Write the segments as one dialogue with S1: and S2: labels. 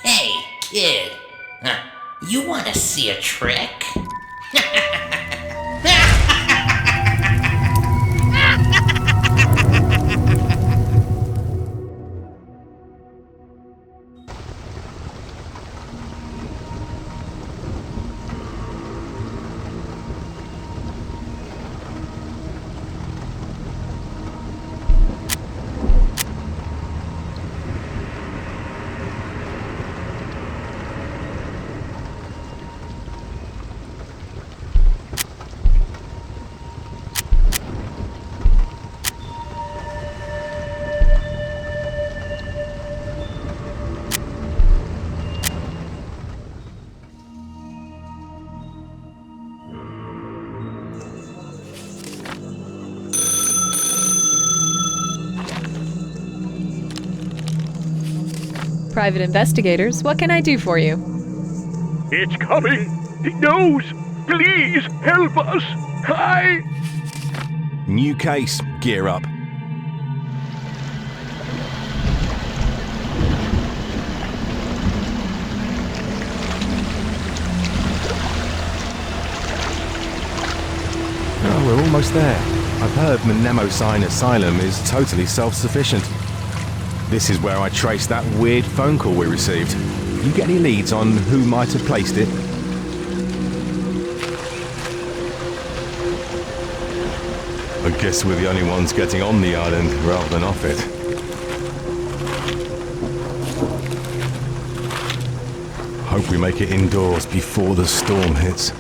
S1: Hey, kid. You want to see a trick?
S2: Private investigators, what can I do for you?
S3: It's coming! He knows! Please help us!
S4: New case. Gear up. Oh, we're almost there. I've heard Mnemosine Asylum is totally self-sufficient. This is where I traced that weird phone call we received. You get any leads on who might have placed it? I guess we're the only ones getting on the island rather than off it. Hope we make it indoors before the storm hits.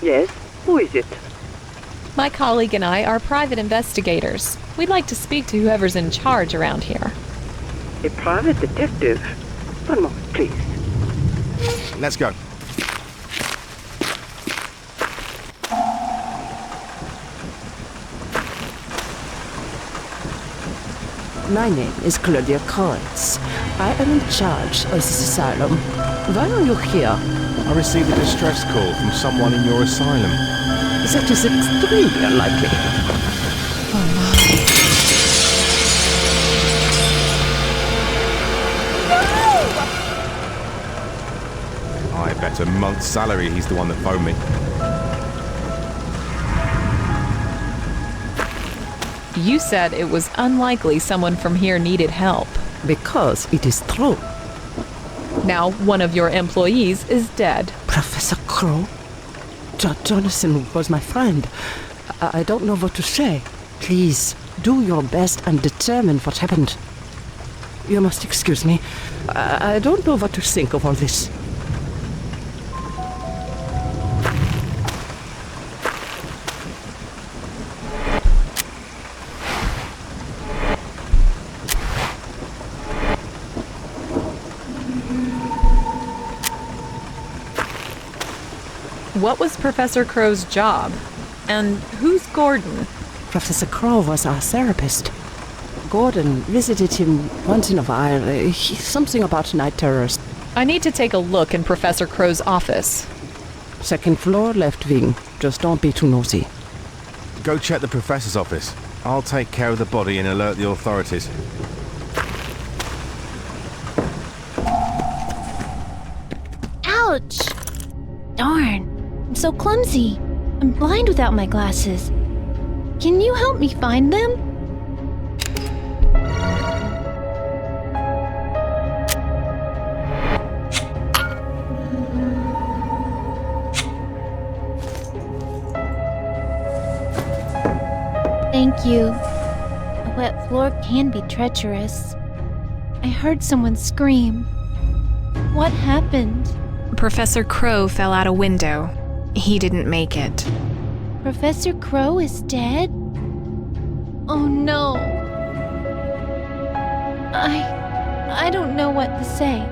S5: Yes, who is it?
S2: My colleague and I are private investigators. We'd like to speak to whoever's in charge around here.
S5: A private detective? One moment, please.
S4: Let's go.
S6: My name is Claudia Kreutz. I am in charge of this asylum. Why are you here?
S4: I received a distress call from someone in your asylum.
S6: That is extremely unlikely.
S4: I bet a month's salary he's the one that phoned me.
S2: You said it was unlikely someone from here needed help.
S6: Because it is true.
S2: Now, one of your employees is dead.
S6: Professor Crow? Jonathan was my friend. I don't know what to say. Please, do your best and determine what happened. You must excuse me. I don't know what to think of all this.
S2: What was Professor Crow's job? And who's Gordon?
S6: Professor Crow was our therapist. Gordon visited him once in a while. Something about night terrors.
S2: I need to take a look in Professor Crow's office.
S6: Second floor, left wing. Just don't be too nosy.
S4: Go check the professor's office. I'll take care of the body and alert the authorities.
S7: Ouch! Darn, I'm so clumsy. I'm blind without my glasses. Can you help me find them? Thank you. A wet floor can be treacherous. I heard someone scream. What happened?
S8: Professor Crow fell out a window. He didn't make it.
S7: Professor Crow is dead? Oh no. I don't know what to say.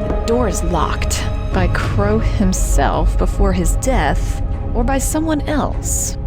S8: The door is locked.
S2: By Crow himself before his death, or by someone else?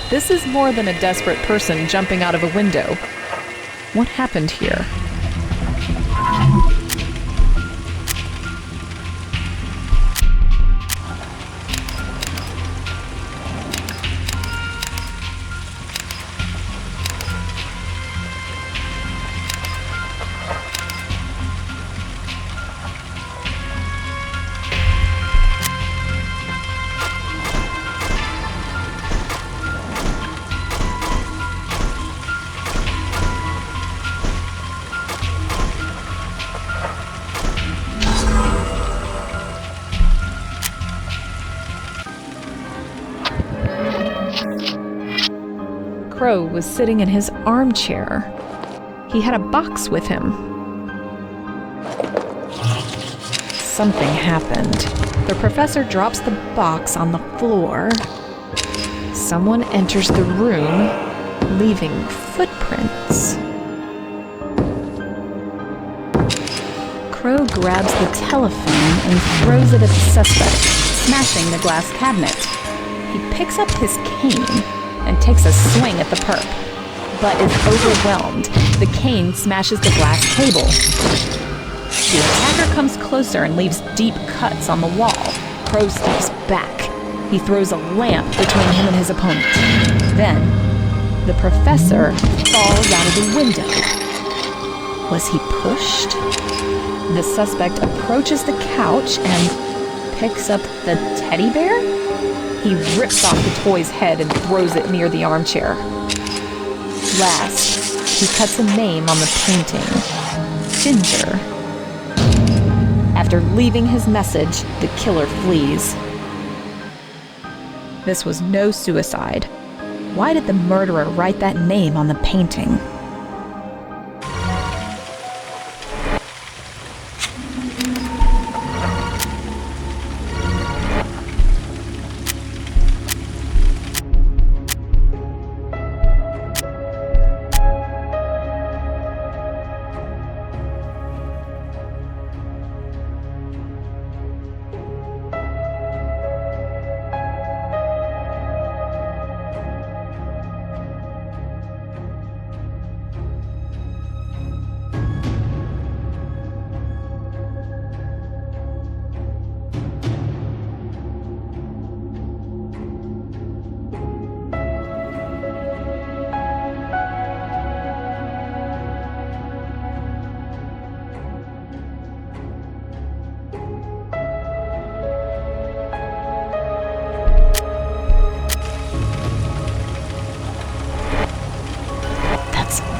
S2: This is more than a desperate person jumping out of a window. What happened here? Crow was sitting in his armchair. He had a box with him. Something happened. The professor drops the box on the floor. Someone enters the room, leaving footprints.
S9: Crow grabs the telephone and throws it at the suspect, smashing the glass cabinet. He picks up his cane and takes a swing at the perp, but is overwhelmed. The cane smashes the glass table. The attacker comes closer and leaves deep cuts on the wall. Crow steps back. He throws a lamp between him and his opponent. Then, the professor falls out of the window. Was he pushed? The suspect approaches the couch and picks up the teddy bear? He rips off the toy's head and throws it near the armchair. Last, he cuts a name on the painting. Ginger. After leaving his message, the killer flees. This was no suicide. Why did the murderer write that name on the painting?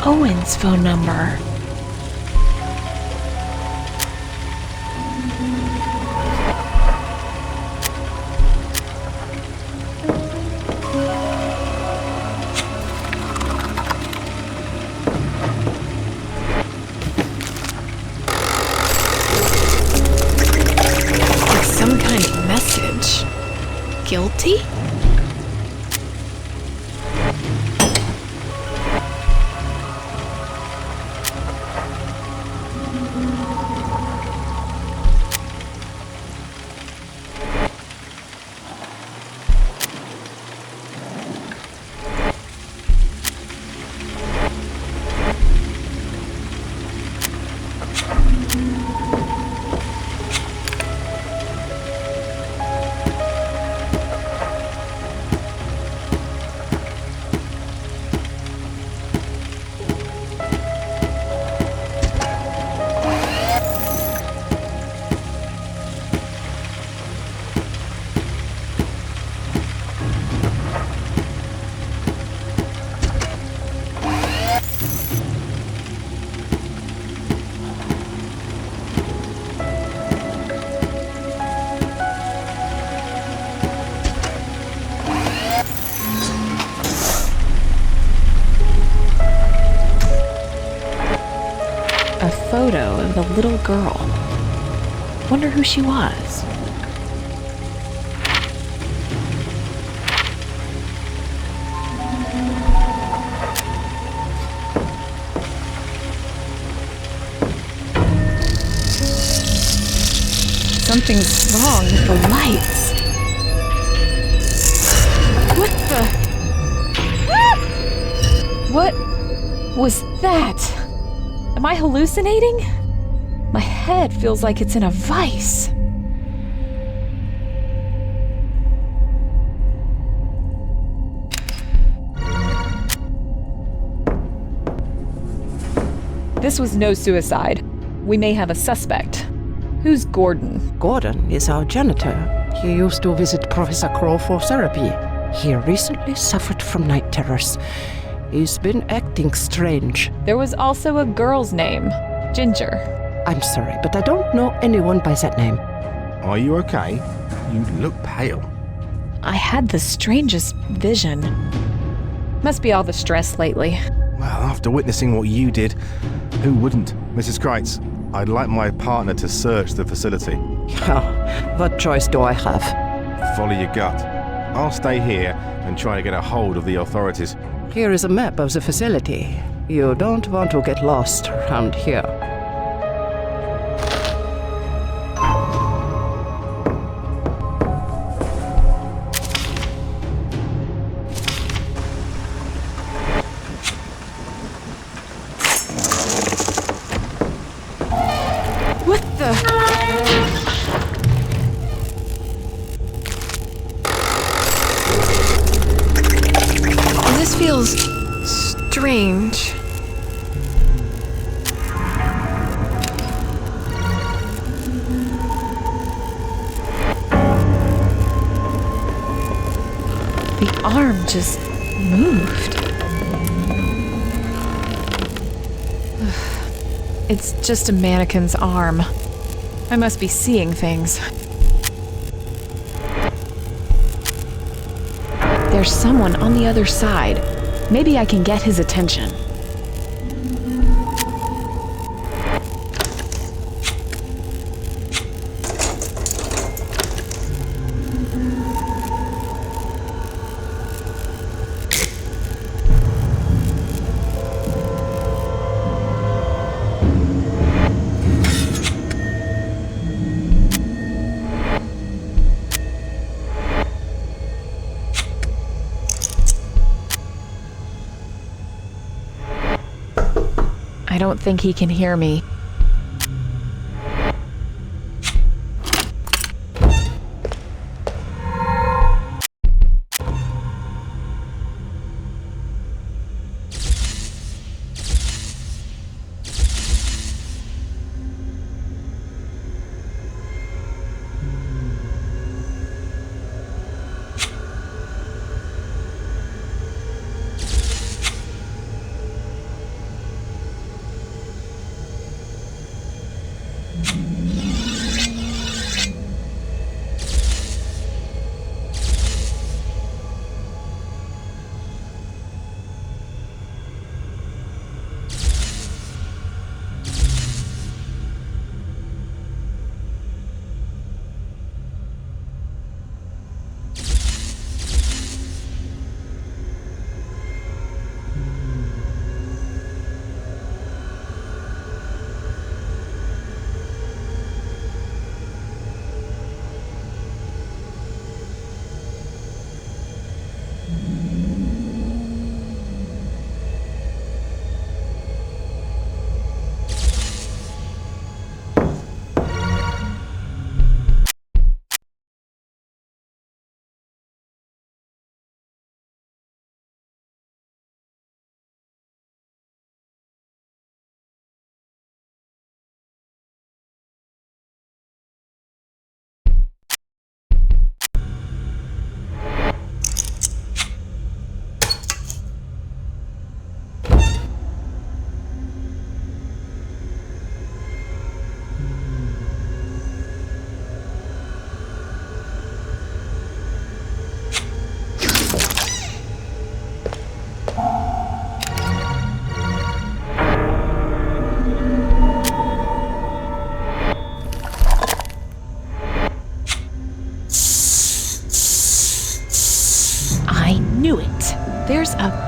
S9: Owen's phone number.
S8: It's some kind of message. Guilty?
S2: photo of the little girl. Wonder who she was. Something's wrong with the lights. What the? What was that? Am I hallucinating? My head feels like it's in a vice. This was no suicide. We may have a suspect. Who's Gordon?
S6: Gordon is our janitor. He used to visit Professor Crow for therapy. He recently suffered from night terrors. He's been acting strange.
S2: There was also a girl's name, Ginger.
S6: I'm sorry, but I don't know anyone by that name.
S4: Are you okay? You look pale.
S2: I had the strangest vision. Must be all the stress lately.
S4: Well, after witnessing what you did, who wouldn't? Mrs. Kreitz, I'd like my partner to search the facility.
S6: What choice do I have?
S4: Follow your gut. I'll stay here and try to get a hold of the authorities.
S6: Here is a map of the facility. You don't want to get lost around here.
S2: What the?
S8: This feels strange.
S2: The arm just moved. It's just a mannequin's arm. I must be seeing things. There's someone on the other side. Maybe I can get his attention. I don't think he can hear me.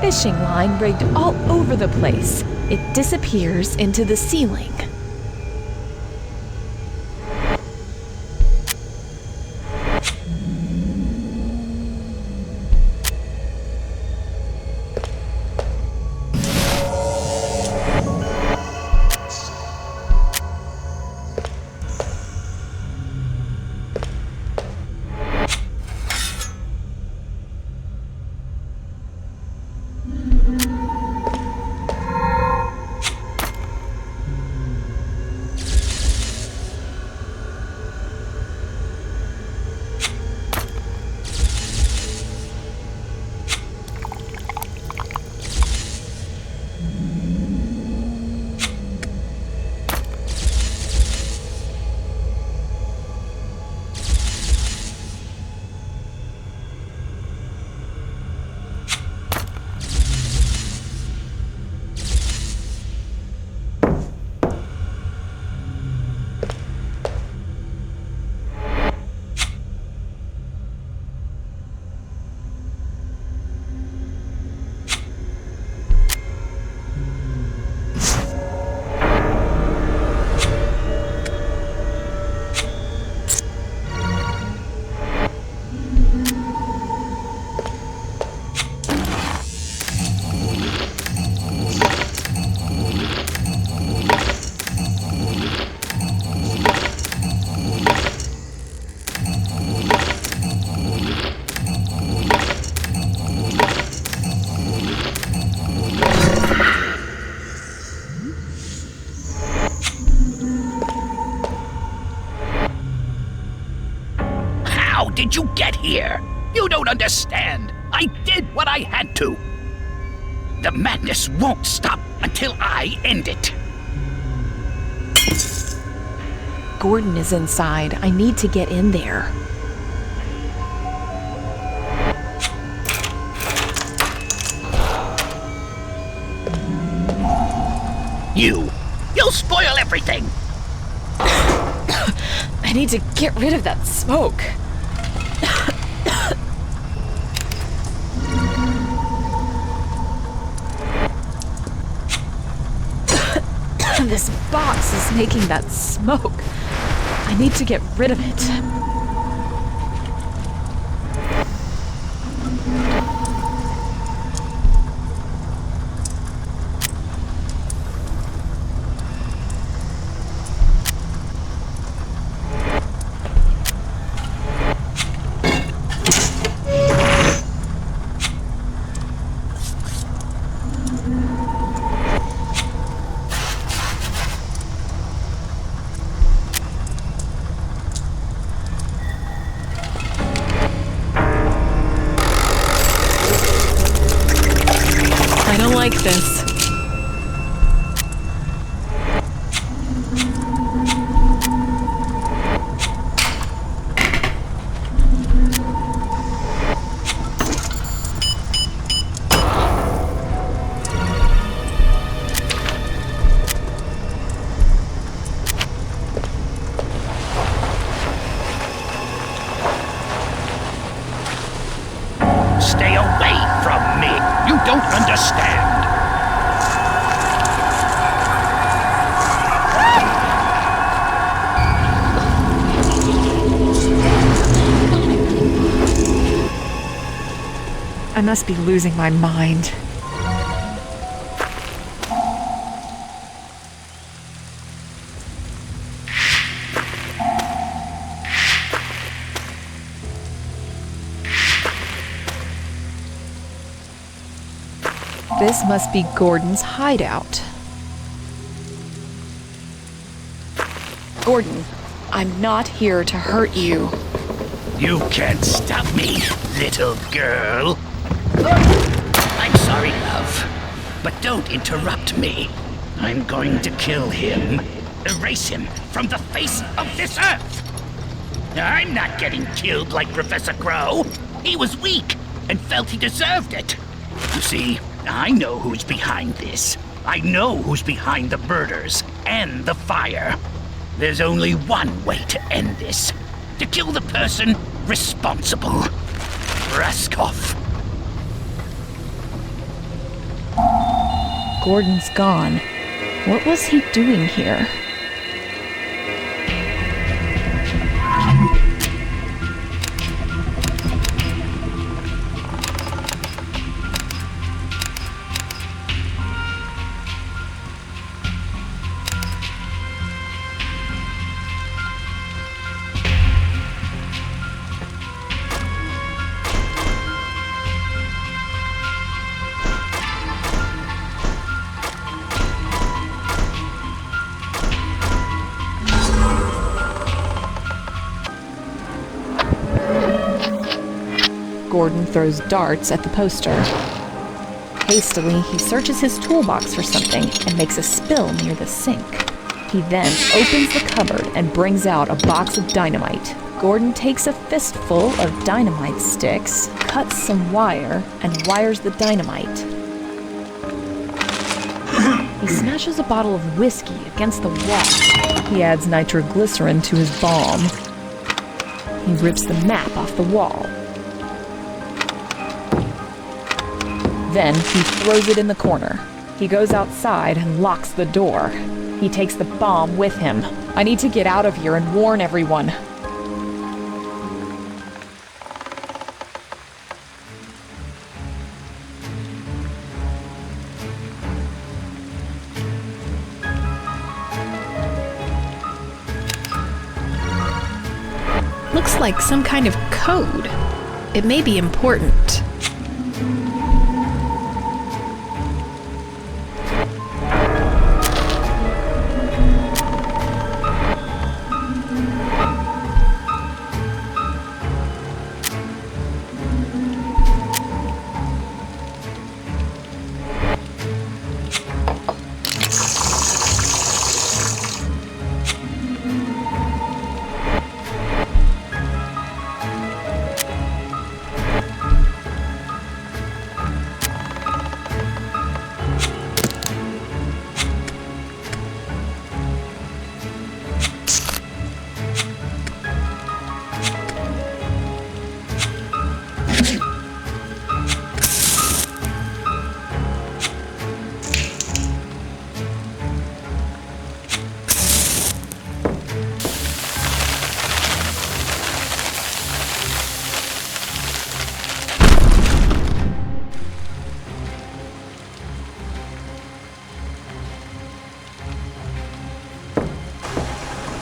S2: fishing line rigged all over the place. It disappears into the ceiling.
S3: How did you get here? You don't understand. I did what I had to. The madness won't stop until I end it.
S2: Gordon is inside. I need to get in there.
S3: You'll spoil everything.
S2: I need to get rid of that smoke. This box is making that smoke. I need to get rid of it. Like this.
S3: Stay away from me. You don't understand.
S2: I must be losing my mind. This must be Gordon's hideout. Gordon, I'm not here to hurt you.
S3: You can't stop me, little girl. I'm sorry, love, but don't interrupt me. I'm going to kill him, erase him from the face of this earth. I'm not getting killed like Professor Crow. He was weak and felt he deserved it. You see, I know who's behind this. I know who's behind the murders and the fire. There's only one way to end this. To kill the person responsible. Raskoff.
S2: Gordon's gone. What was he doing here? Gordon throws darts at the poster. Hastily, he searches his toolbox for something and makes a spill near the sink. He then opens the cupboard and brings out a box of dynamite. Gordon takes a fistful of dynamite sticks, cuts some wire, and wires the dynamite. He smashes a bottle of whiskey against the wall. He adds nitroglycerin to his bomb. He rips the map off the wall. Then he throws it in the corner. He goes outside and locks the door. He takes the bomb with him. I need to get out of here and warn everyone.
S8: Looks like some kind of code. It may be important.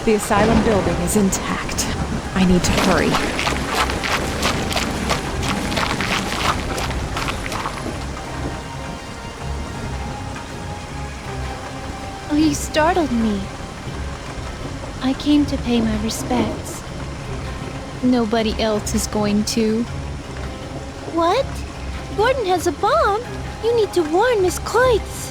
S2: The asylum building is intact. I need to hurry.
S7: Oh, you startled me. I came to pay my respects. Nobody else is going to. What? Gordon has a bomb? You need to warn Miss Kleutz.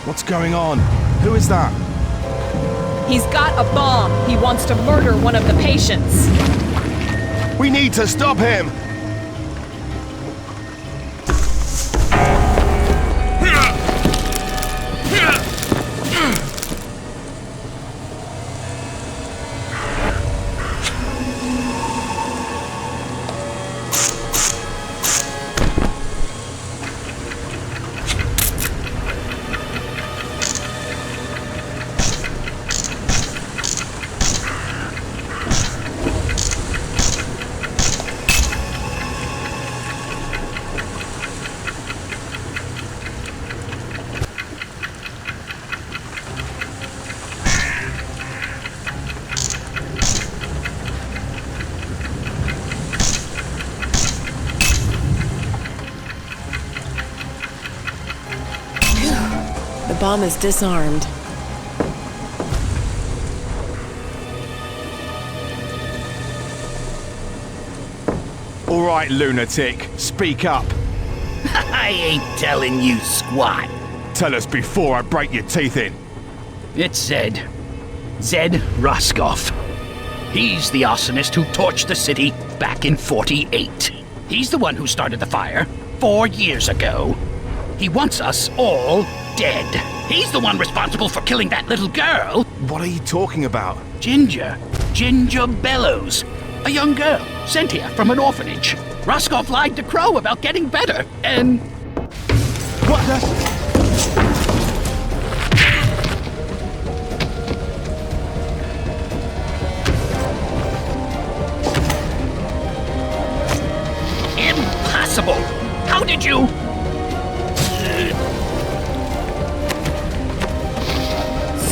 S4: What's going on? Who is that?
S2: He's got a bomb. He wants to murder one of the patients.
S4: We need to stop him!
S6: The bomb is disarmed.
S4: All right, lunatic, speak up.
S3: I ain't telling you squat.
S4: Tell us before I break your teeth in.
S3: It's Zed. Zed Roscoff. He's the arsonist who torched the city back in 48. He's the one who started the fire 4 years ago. He wants us all dead. He's the one responsible for killing that little girl.
S4: What are you talking about?
S3: Ginger. Ginger Bellows. A young girl, sent here from an orphanage. Roscoff lied to Crow about getting better, and...
S4: What the?
S3: Impossible! How did you...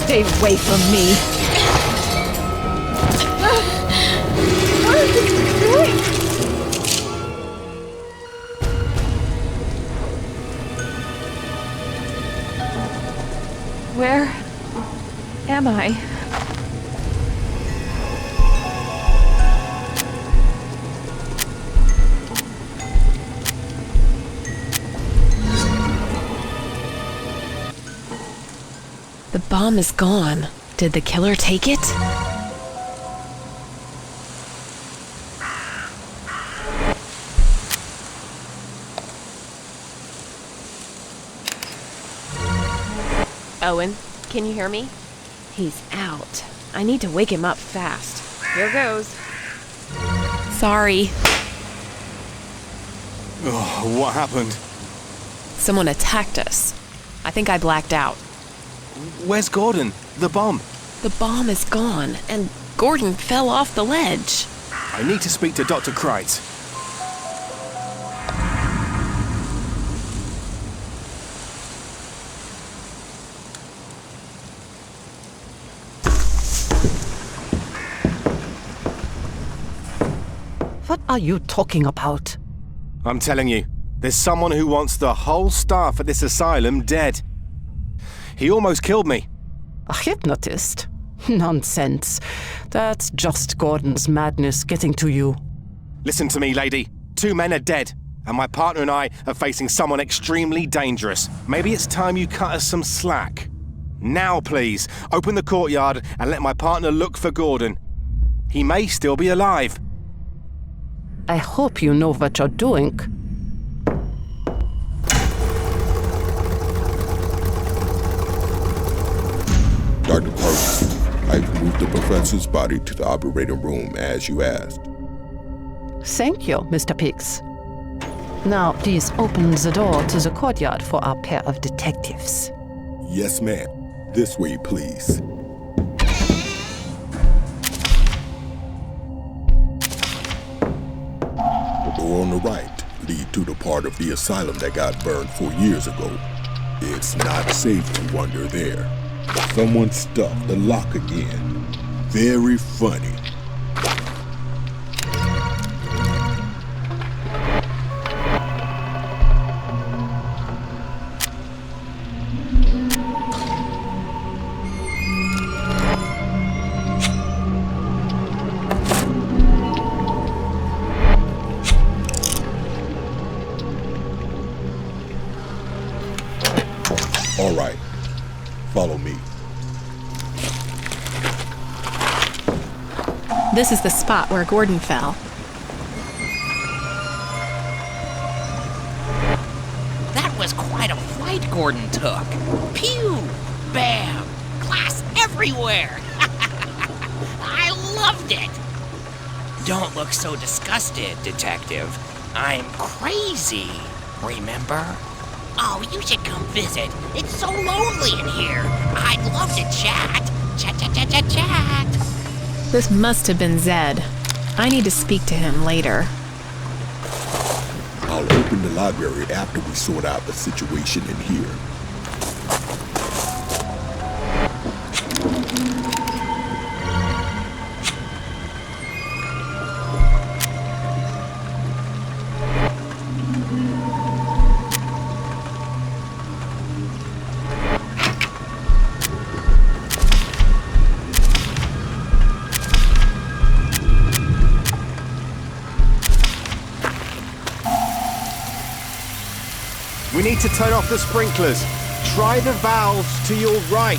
S2: Stay away from me.
S7: What are you doing?
S2: Where am I?
S8: The bomb is gone. Did the killer take it?
S10: Owen, can you hear me? He's out. I need to wake him up fast. Here goes.
S8: Sorry.
S4: Oh, what happened?
S8: Someone attacked us. I think I blacked out.
S4: Where's Gordon? The bomb.
S8: The bomb is gone, and Gordon fell off the ledge.
S4: I need to speak to Dr. Kreitz.
S6: What are you talking about?
S4: I'm telling you, there's someone who wants the whole staff at this asylum dead. He almost killed me.
S6: A hypnotist? Nonsense. That's just Gordon's madness getting to you.
S4: Listen to me, lady. 2 men are dead, and my partner and I are facing someone extremely dangerous. Maybe it's time you cut us some slack. Now, please, open the courtyard and let my partner look for Gordon. He may still be alive.
S6: I hope you know what you're doing.
S11: Dr. Parks, I've moved the professor's body to the operating room as you asked.
S6: Thank you, Mr. Pix. Now, please open the door to the courtyard for our pair of detectives.
S11: Yes, ma'am. This way, please. The door on the right leads to the part of the asylum that got burned 4 years ago. It's not safe to wander there. Someone stuffed the lock again. Very funny. All right, follow me.
S8: This is the spot where Gordon fell.
S1: That was quite a flight Gordon took. Pew! Bam! Glass everywhere! I loved it! Don't look so disgusted, Detective. I'm crazy, remember? Oh, you should come visit. It's so lonely in here. I'd love to chat. Chat.
S8: This must have been Zed. I need to speak to him later.
S11: I'll open the library after we sort out the situation in here.
S4: We need to turn off the sprinklers. Try the valves to your right.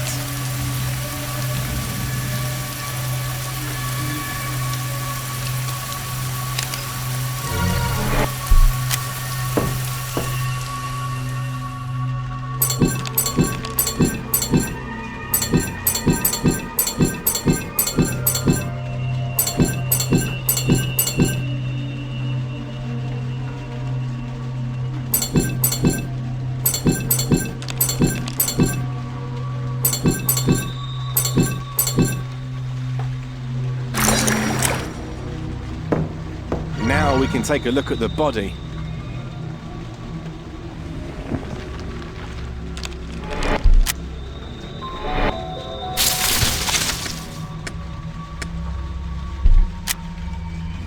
S4: Now we can take a look at the body.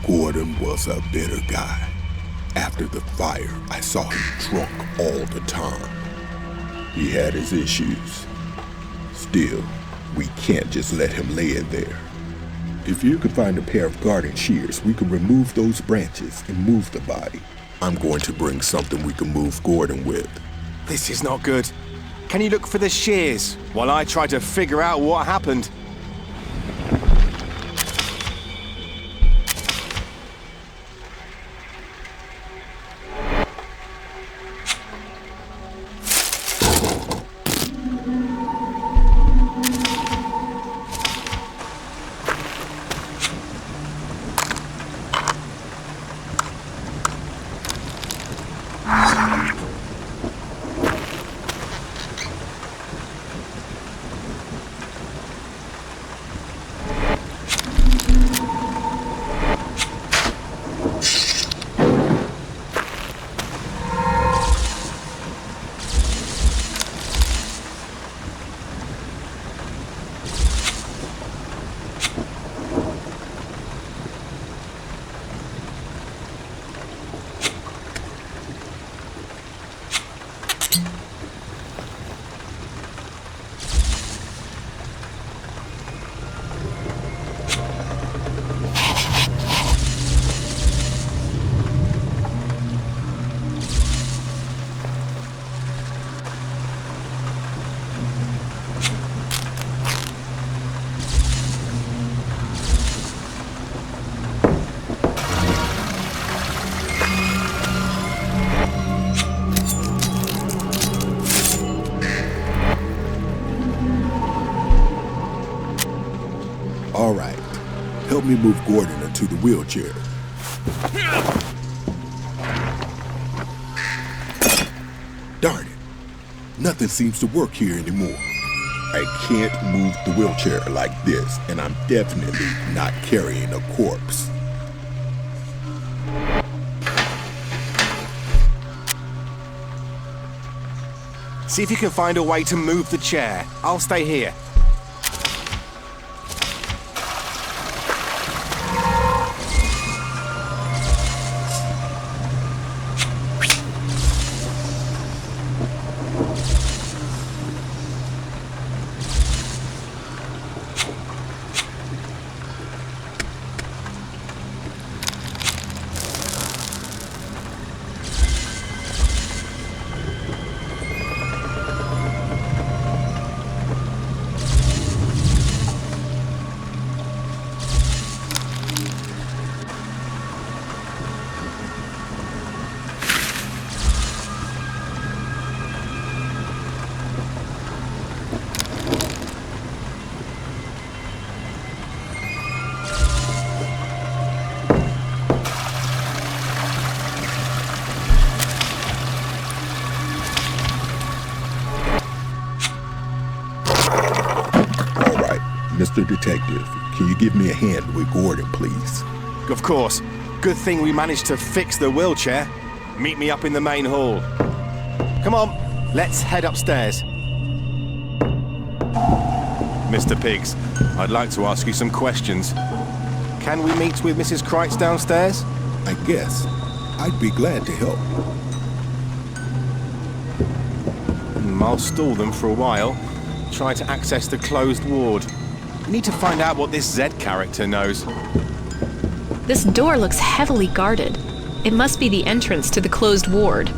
S11: Gordon was a bitter guy. After the fire, I saw him drunk all the time. He had his issues. Still, we can't just let him lay in there. If you could find a pair of garden shears, we can remove those branches and move the body. I'm going to bring something we can move Gordon with.
S4: This is not good. Can you look for the shears while I try to figure out what happened?
S11: All right, help me move Gordon into the wheelchair. Darn it, nothing seems to work here anymore. I can't move the wheelchair like this, and I'm definitely not carrying a corpse.
S4: See if you can find a way to move the chair. I'll stay here.
S11: Mr. Detective, can you give me a hand with Gordon, please?
S4: Of course. Good thing we managed to fix the wheelchair. Meet me up in the main hall. Come on, let's head upstairs. Mr. Piggs, I'd like to ask you some questions. Can we meet with Mrs. Kreitz downstairs?
S11: I guess. I'd be glad to help.
S4: I'll stall them for a while. Try to access the closed ward. We need to find out what this Z character knows.
S8: This door looks heavily guarded. It must be the entrance to the closed ward.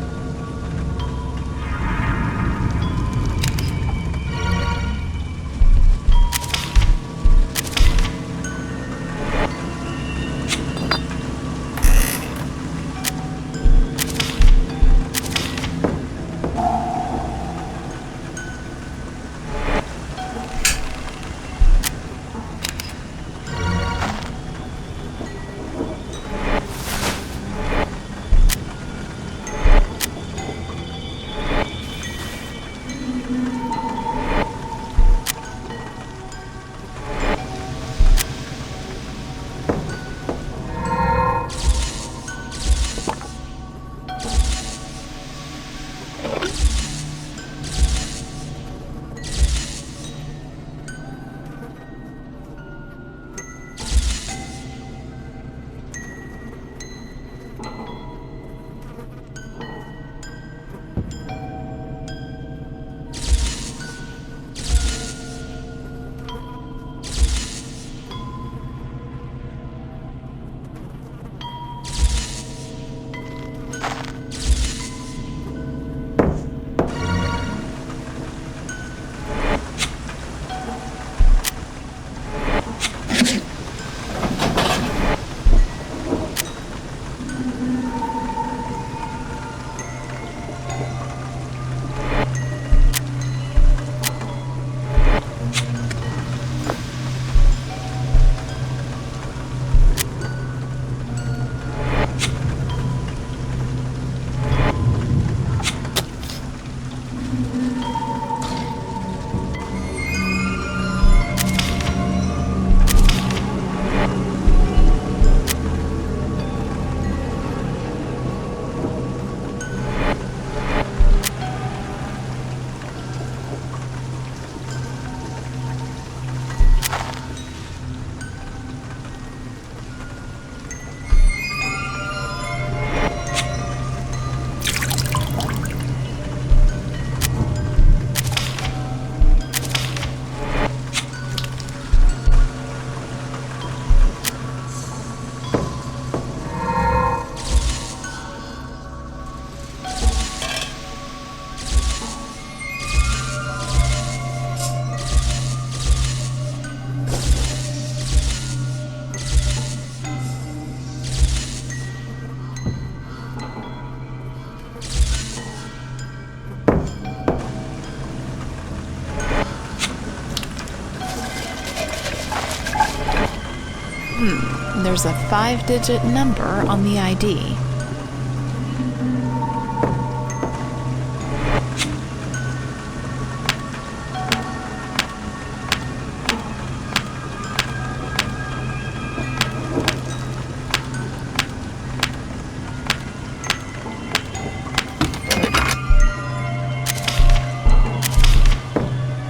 S8: There's a 5-digit number on the ID.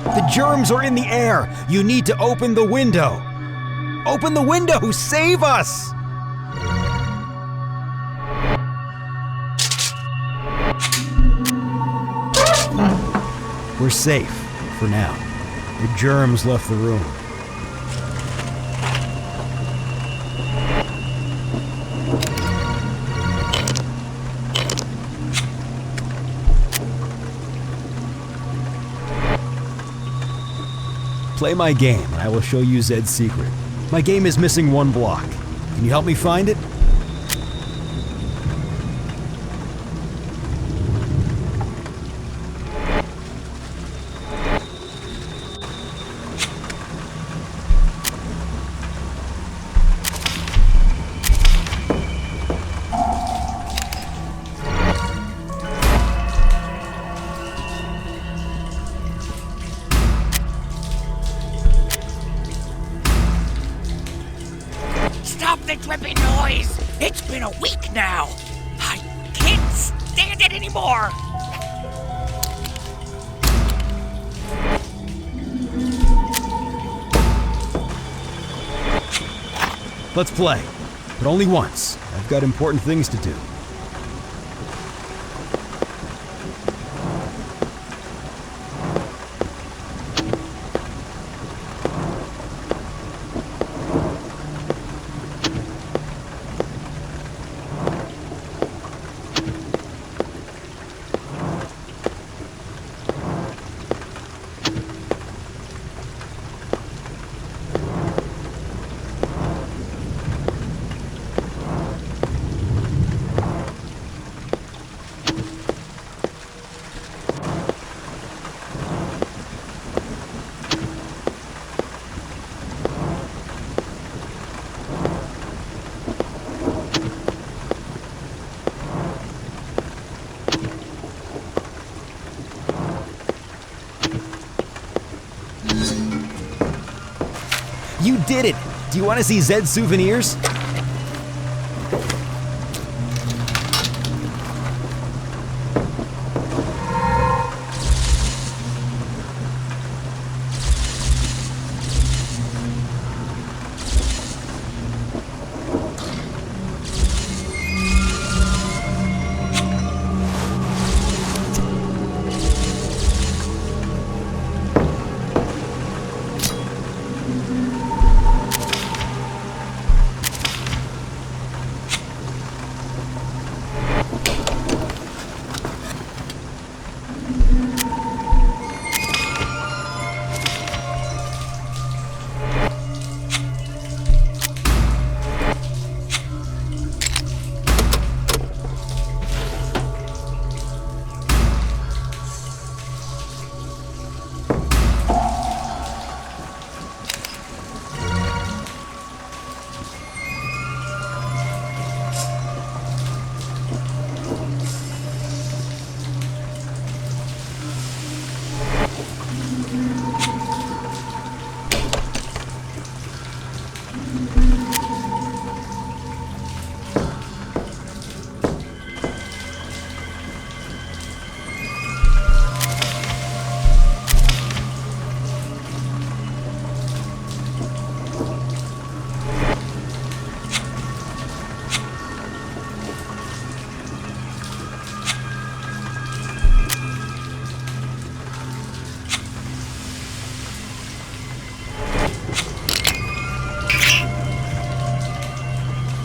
S12: The germs are in the air. You need to open the window. Open the window! Save us! We're safe, for now. The germs left the room. Play my game, and I will show you Zed's secret. My game is missing one block. Can you help me find it?
S1: Stop the dripping noise! It's been a week now! I can't stand it anymore!
S12: Let's play, but only once. I've got important things to do. You did it! Do you want to see Zed's souvenirs?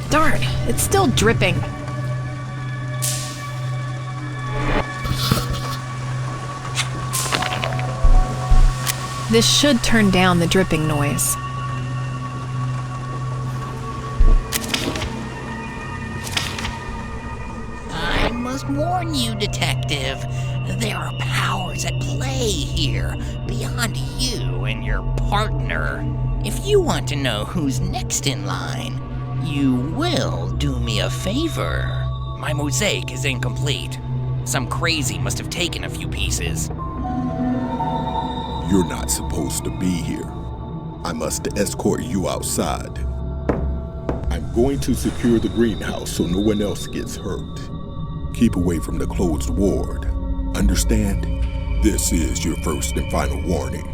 S8: Darn, it's still dripping. This should turn down the dripping noise.
S1: I must warn you, Detective. There are powers at play here, beyond you and your partner. If you want to know who's next in line, You will do me a favor. My mosaic is incomplete. Some crazy must have taken a few pieces.
S11: You're not supposed to be here. I must escort you outside. I'm going to secure the greenhouse so no one else gets hurt. Keep away from the closed ward. Understand? This is your first and final warning.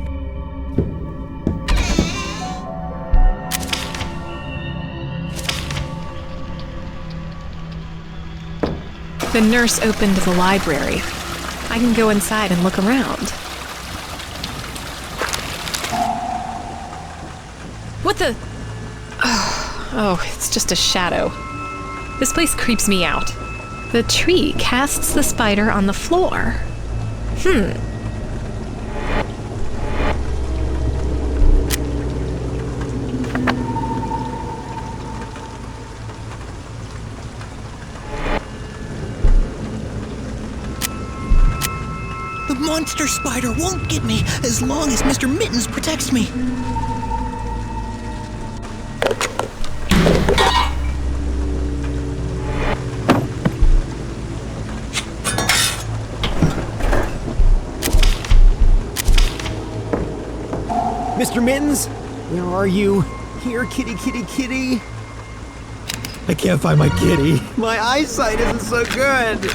S8: The nurse opened the library. I can go inside and look around. What the? Oh, it's just a shadow. This place creeps me out. The tree casts the spider on the floor.
S1: The monster spider won't get me as long as Mr. Mittens protects me.
S12: Mr. Mittens, where are you? Here, kitty, kitty, kitty. I can't find my kitty. My eyesight isn't so good.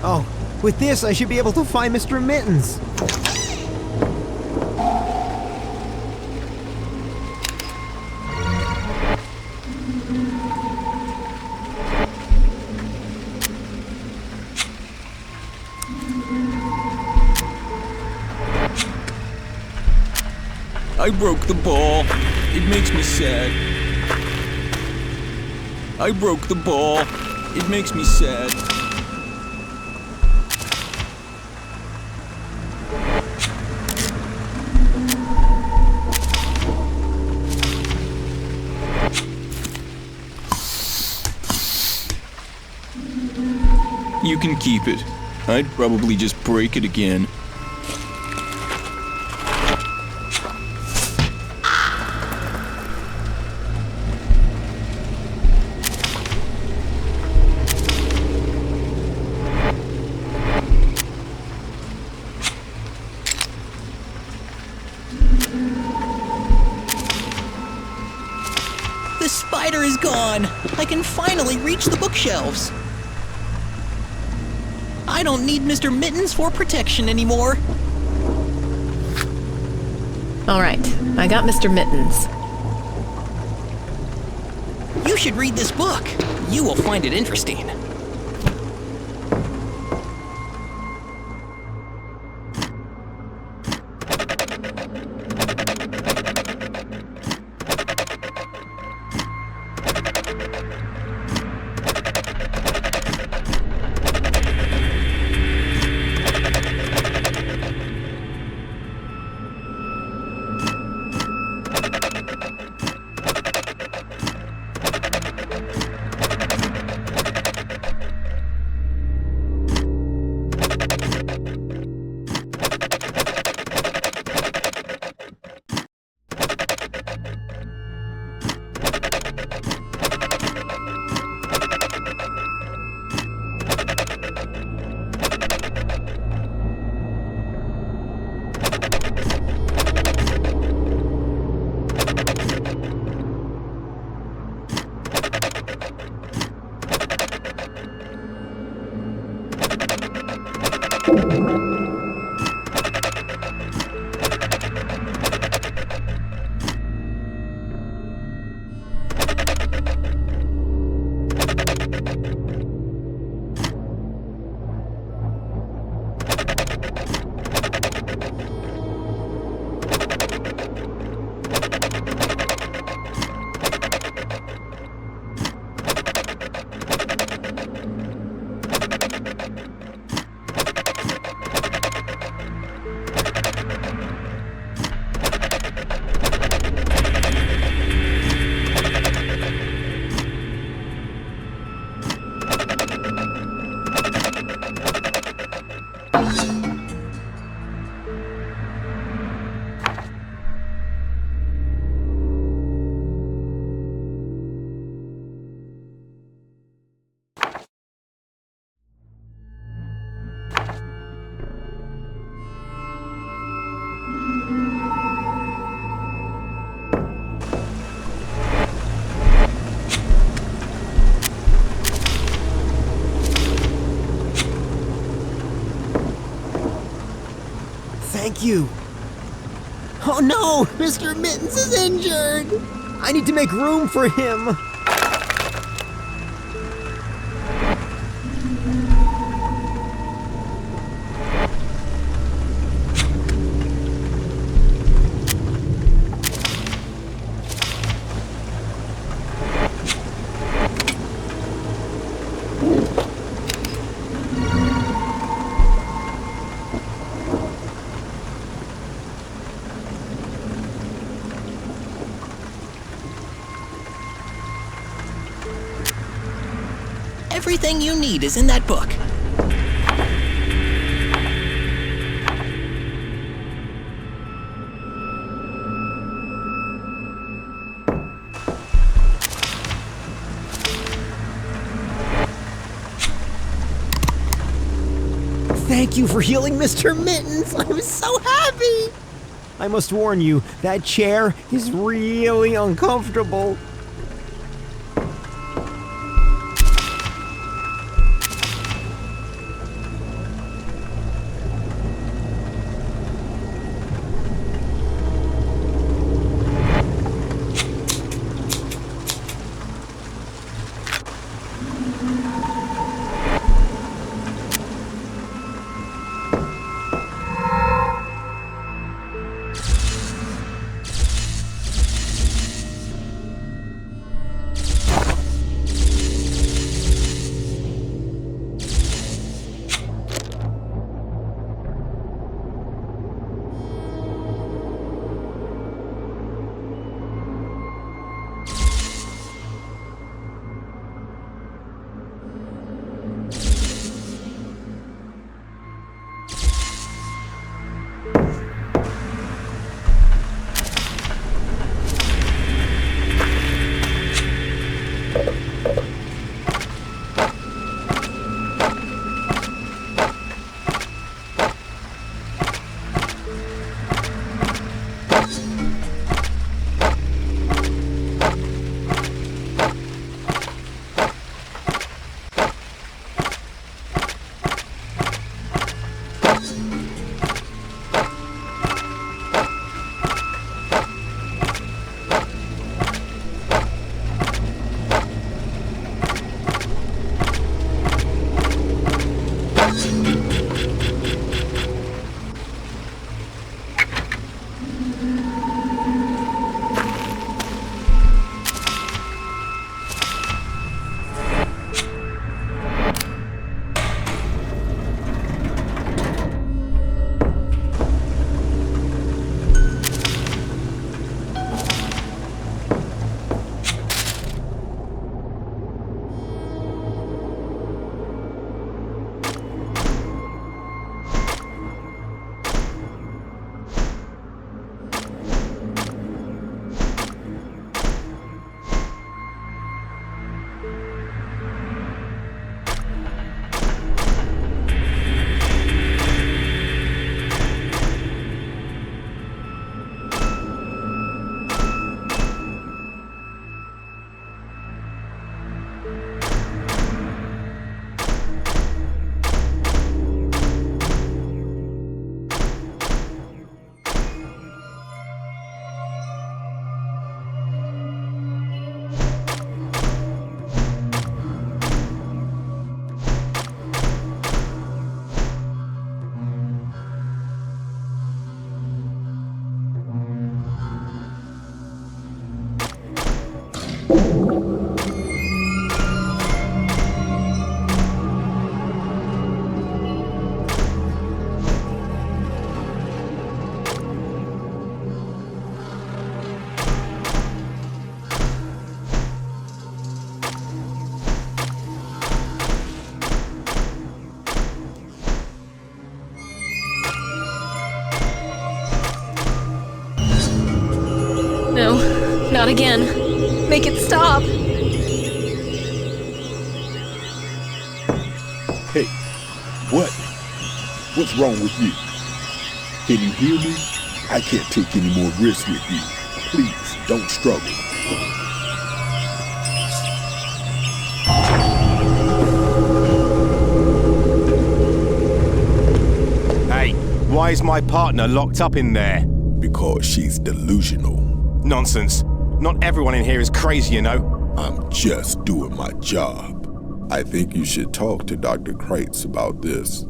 S12: Oh, with this I should be able to find Mr. Mittens.
S13: I broke the ball. It makes me sad. I broke the ball. It makes me sad. You can keep it. I'd probably just break it again.
S1: The spider is gone! I can finally reach the bookshelves! I don't need Mr. Mittens for protection anymore.
S8: All right, I got Mr. Mittens.
S1: You should read this book. You will find it interesting.
S12: you. Oh no! Mr. Mittens is injured! I need to make room for him!
S1: Everything you need is in that book.
S12: Thank you for healing Mr. Mittens! I'm so happy! I must warn you, that chair is really uncomfortable.
S8: No, not again. Make it stop.
S11: Hey, what? What's wrong with you? Can you hear me? I can't take any more risks with you. Please, don't struggle.
S4: Hey, Why is my partner locked up in there?
S11: Because she's delusional.
S4: Nonsense. Not everyone in here is crazy, you know.
S11: I'm just doing my job. I think you should talk to Dr. Kreitz about this.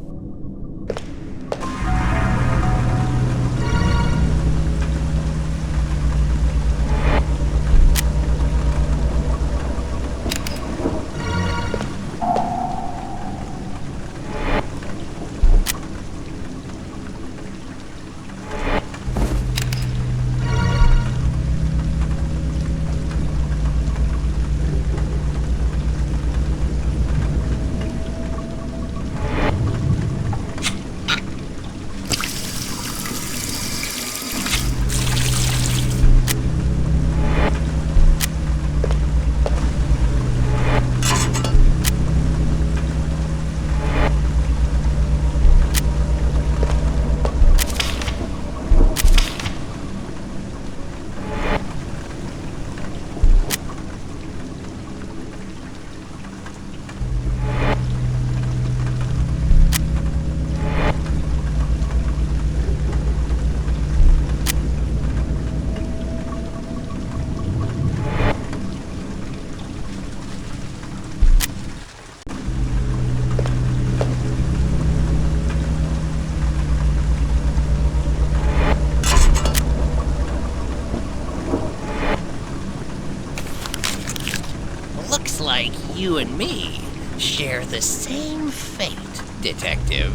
S1: Looks like you and me share the same fate, Detective.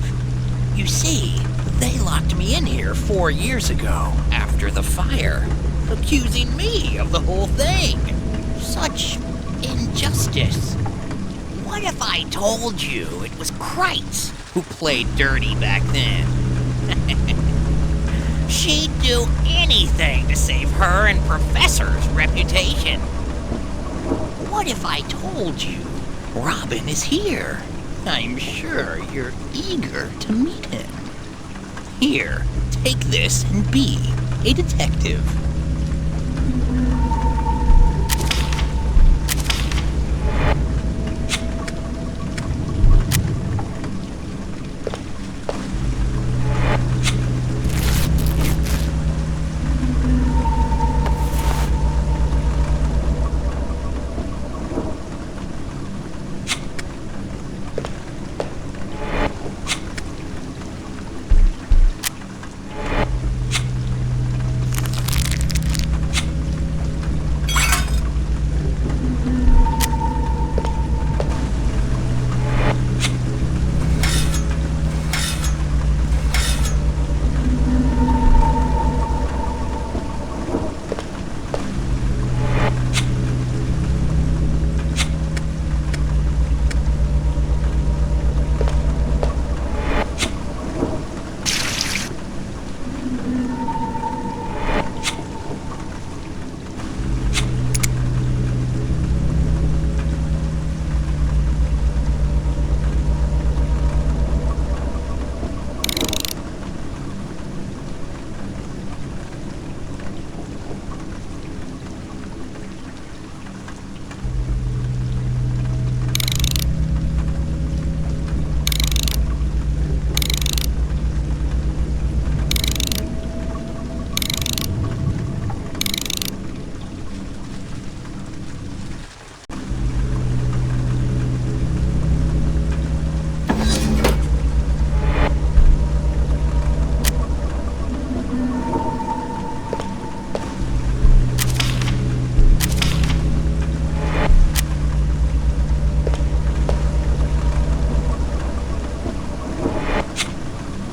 S1: You see, they locked me in here 4 years ago after the fire, accusing me of the whole thing. Such injustice. What if I told you it was Kreitz who played dirty back then? She'd do anything to save her and Professor's reputation. What if I told you Robin is here? I'm sure you're eager to meet him. Here, take this and be a detective.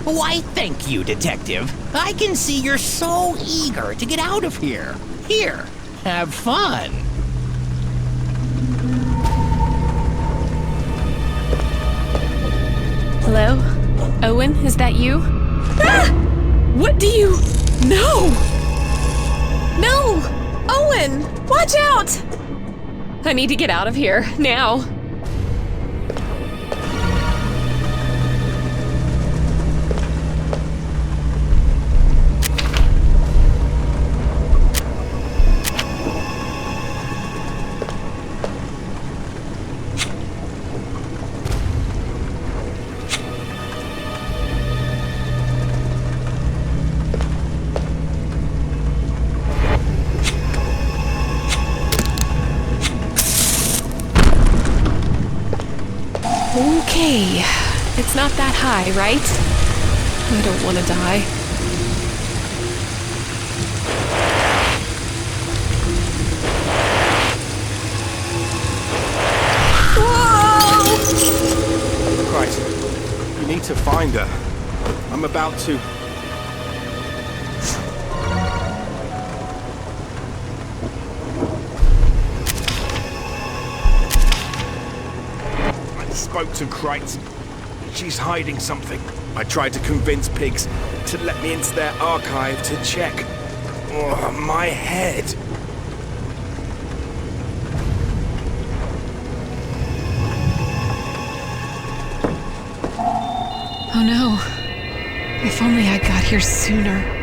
S1: Why, thank you, Detective. I can see you're so eager to get out of here. Here, have fun.
S8: Hello? Owen, is that you? Ah! What do you... No! No! Owen! Watch out! I need to get out of here, now. Okay, it's not that high, right? I don't want to die.
S4: Christ, you need to find her. I'm about to... I spoke to Kreitz. She's hiding something. I tried to convince pigs to let me into their archive to check. Oh, my head.
S8: Oh no. If only I got here sooner.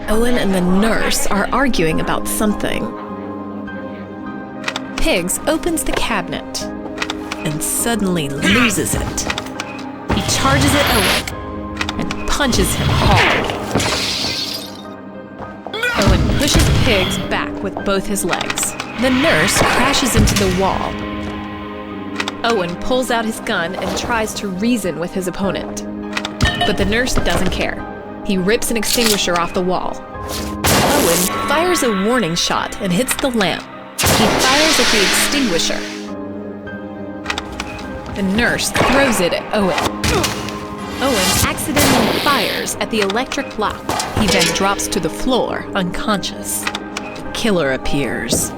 S8: Owen and the nurse are arguing about something. Pigs opens the cabinet and suddenly loses it. He charges at Owen and punches him hard. Owen pushes Pigs back with both his legs. The nurse crashes into the wall. Owen pulls out his gun and tries to reason with his opponent. But the nurse doesn't care. He rips an extinguisher off the wall. Owen fires a warning shot and hits the lamp. He fires at the extinguisher. The nurse throws it at Owen. Owen accidentally fires at the electric lock. He then drops to the floor, unconscious. The killer appears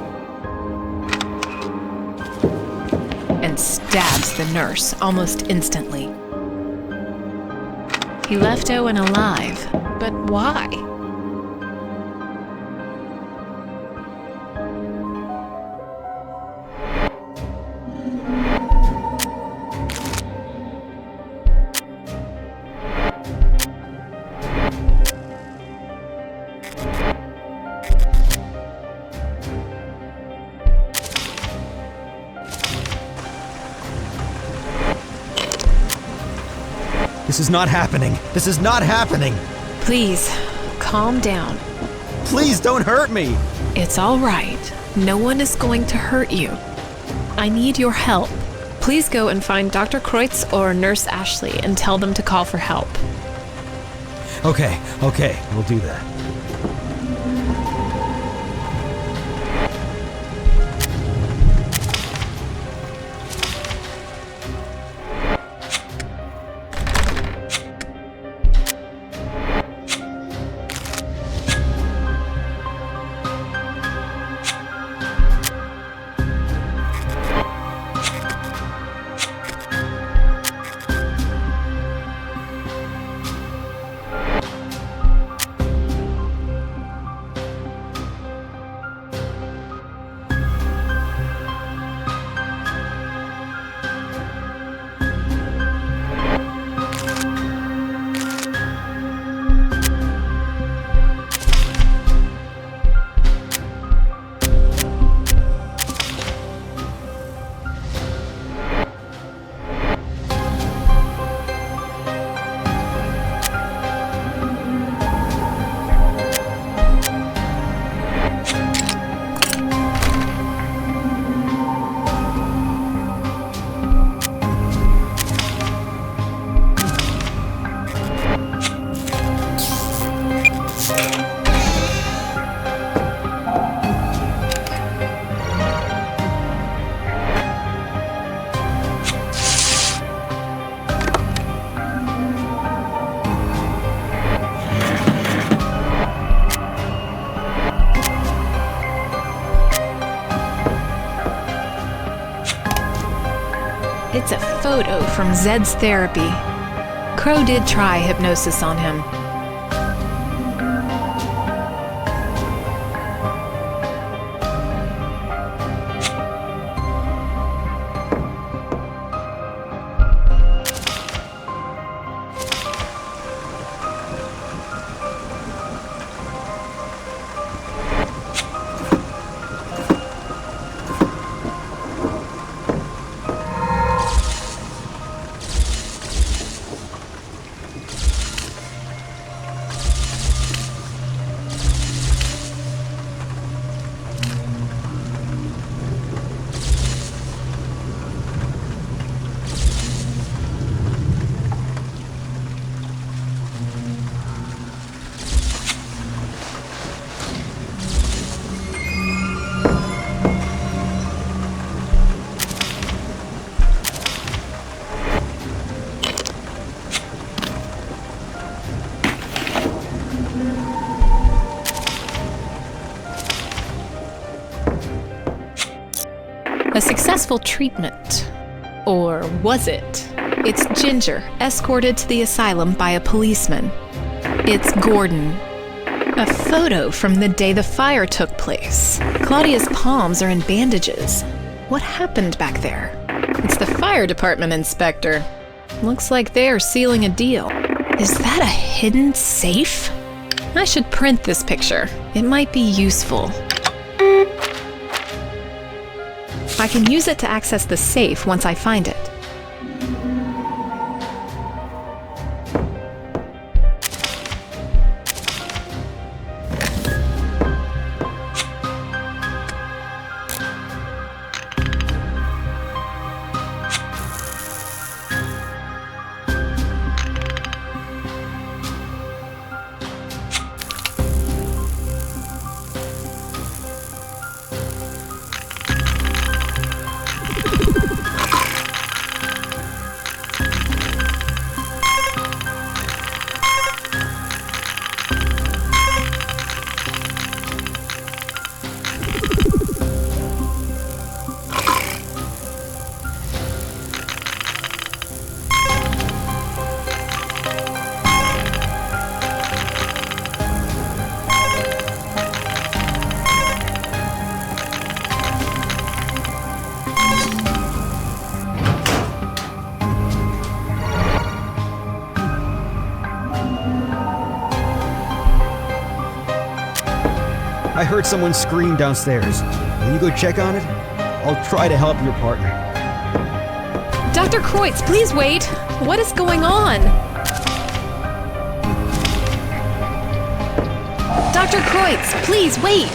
S8: and stabs the nurse almost instantly. He left Owen alive, but why?
S12: This is not happening. This is not happening.
S8: Please, calm down.
S12: Please don't hurt me.
S8: It's all right. No one is going to hurt you. I need your help. Please go and find Dr. Kreutz or Nurse Ashley and tell them to call for help.
S12: Okay, we'll do that.
S8: It's a photo from Zed's therapy. Crow did try hypnosis on him. A successful treatment. Or was it? It's Ginger, escorted to the asylum by a policeman. It's Gordon. A photo from the day the fire took place. Claudia's palms are in bandages. What happened back there? It's the fire department inspector. Looks like they're sealing a deal. Is that a hidden safe? I should print this picture. It might be useful. I can use it to access the safe once I find it.
S12: I heard someone scream downstairs. Will you go check on it? I'll try to help your partner.
S8: Dr. Kreutz, please wait. What is going on? Dr. Kreutz, please wait.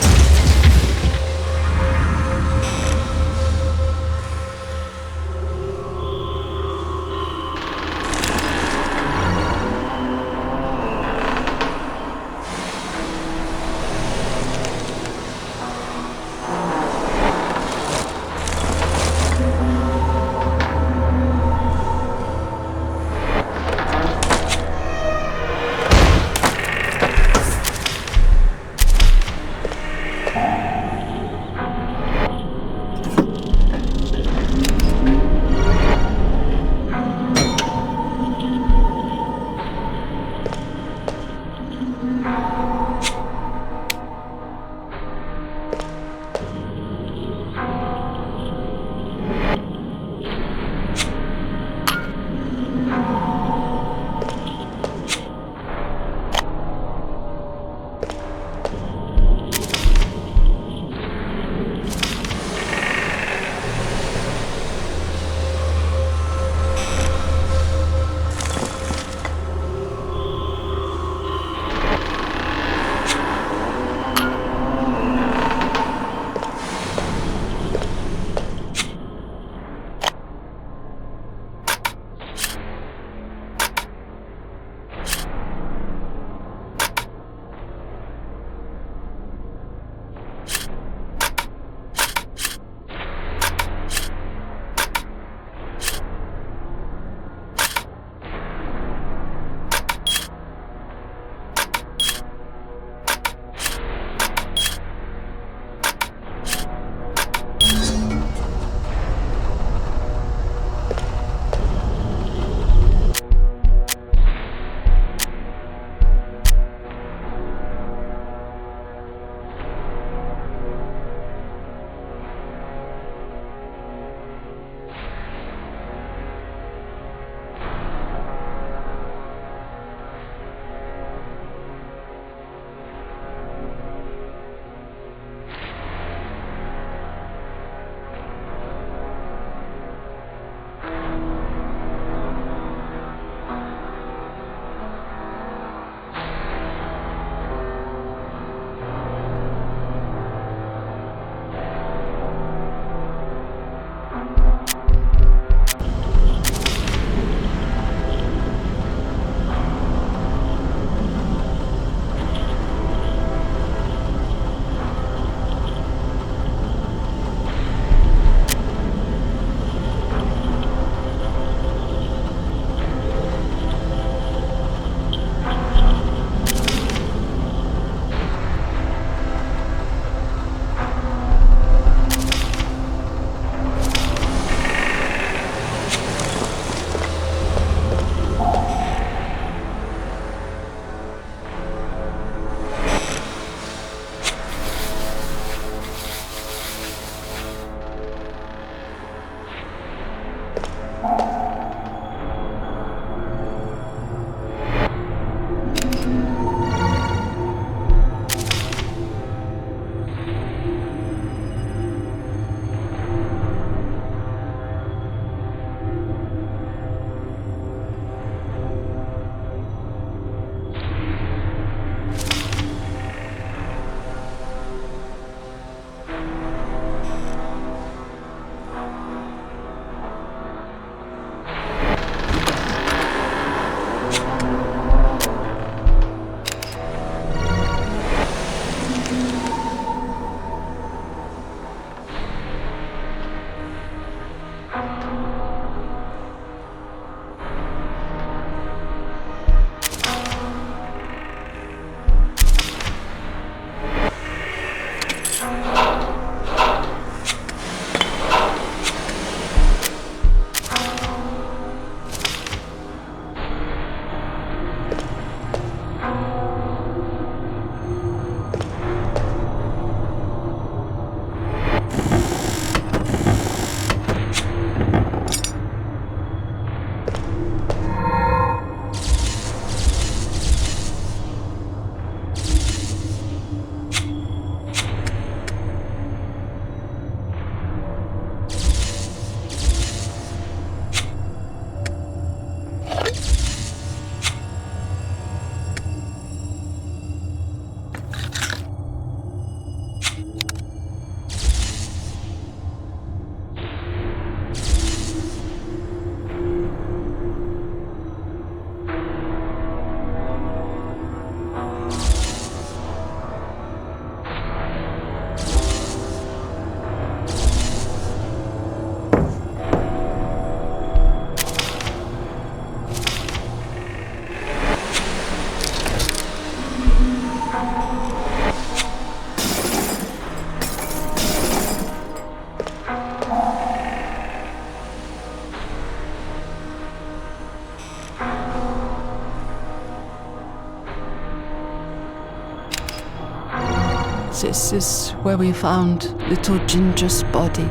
S6: This is where we found little Ginger's body.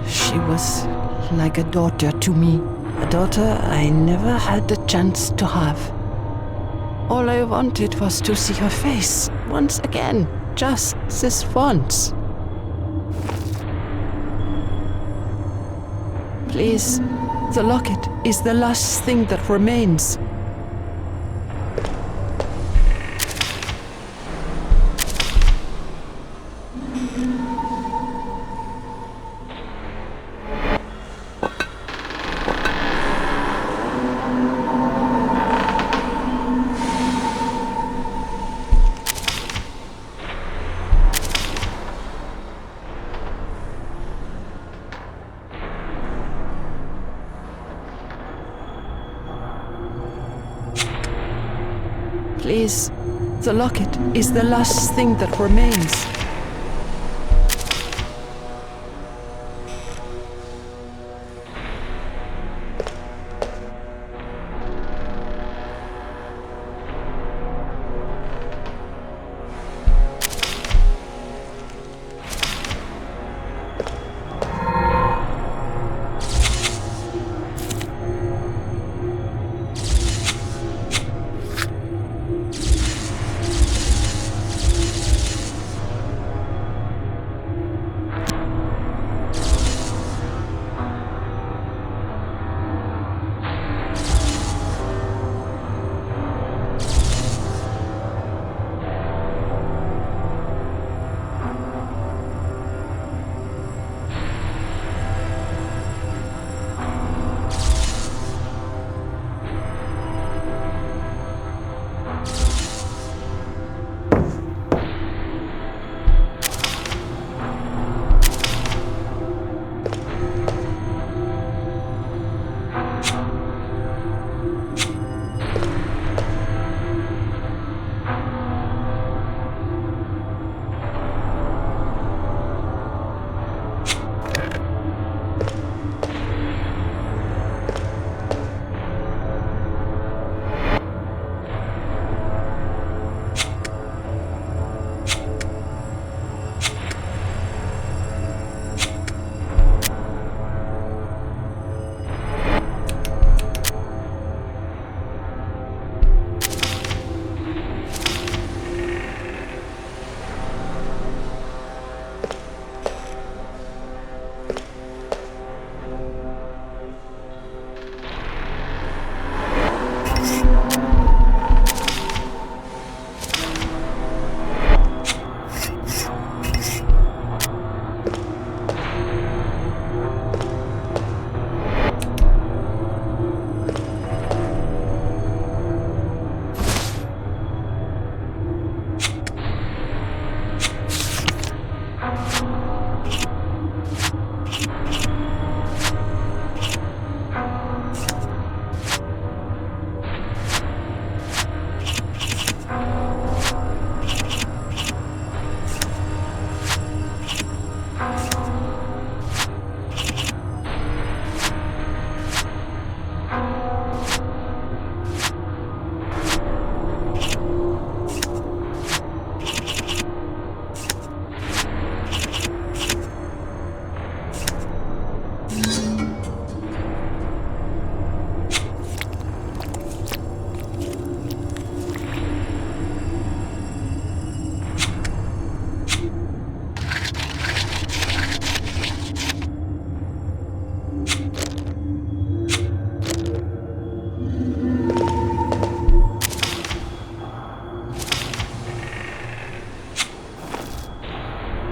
S6: She was like a daughter to me. A daughter I never had the chance to have. All I wanted was to see her face once again, just this once. Please, the locket is the last thing that remains. Please, the locket is the last thing that remains.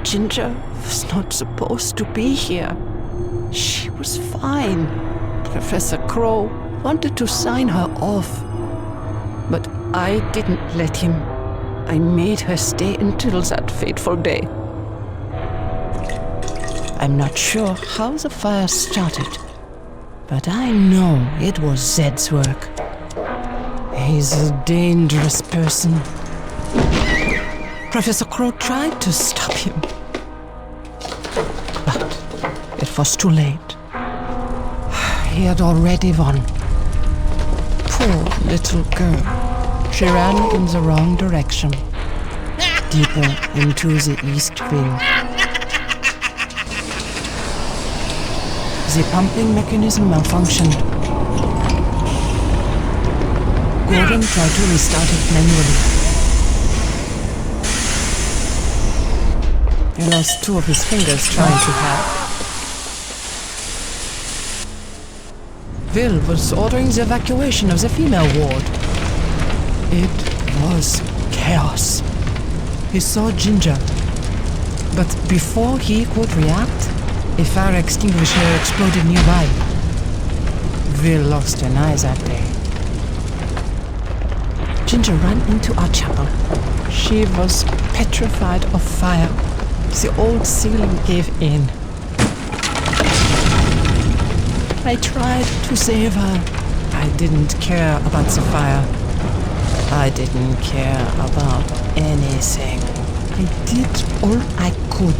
S6: Ginger was not supposed to be here. She was fine. Professor Crow wanted to sign her off. But I didn't let him. I made her stay until that fateful day. I'm not sure how the fire started, but I know it was Zed's work. He's a dangerous person. Professor Crow tried to stop him, but it was too late. He had already won. Poor little girl. She ran in the wrong direction. deeper into the east wing. The pumping mechanism malfunctioned. Gordon tried to restart it manually. He lost 2 of his fingers trying to help. Will was ordering the evacuation of the female ward. It was chaos. He saw Ginger, but before he could react, a fire extinguisher exploded nearby. Will lost an eye that day. Ginger ran into our chapel. She was petrified of fire. The old ceiling gave in. I tried to save her. I didn't care about the fire. I didn't care about anything. I did all I could.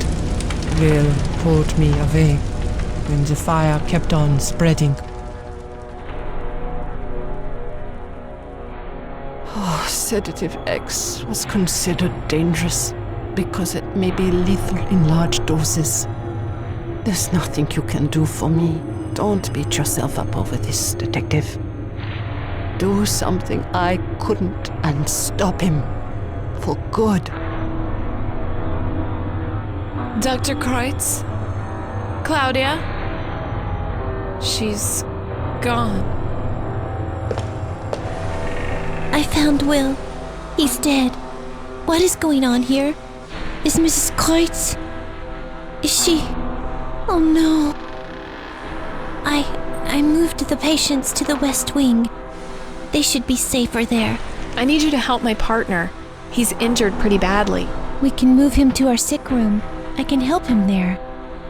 S6: Will pulled me away when the fire kept on spreading. Sedative X was considered dangerous because it may be lethal in large doses. There's nothing you can do for me. Don't beat yourself up over this, detective. Do something I couldn't and stop him. For good.
S8: Dr. Kreutz? Claudia? She's gone.
S7: I found Will. He's dead. What is going on here? Is Mrs. Kreutz... Is she... Oh no. I moved the patients to the West Wing. They should be safer there.
S8: I need you to help my partner. He's injured pretty badly.
S7: We can move him to our sick room. I can help him there.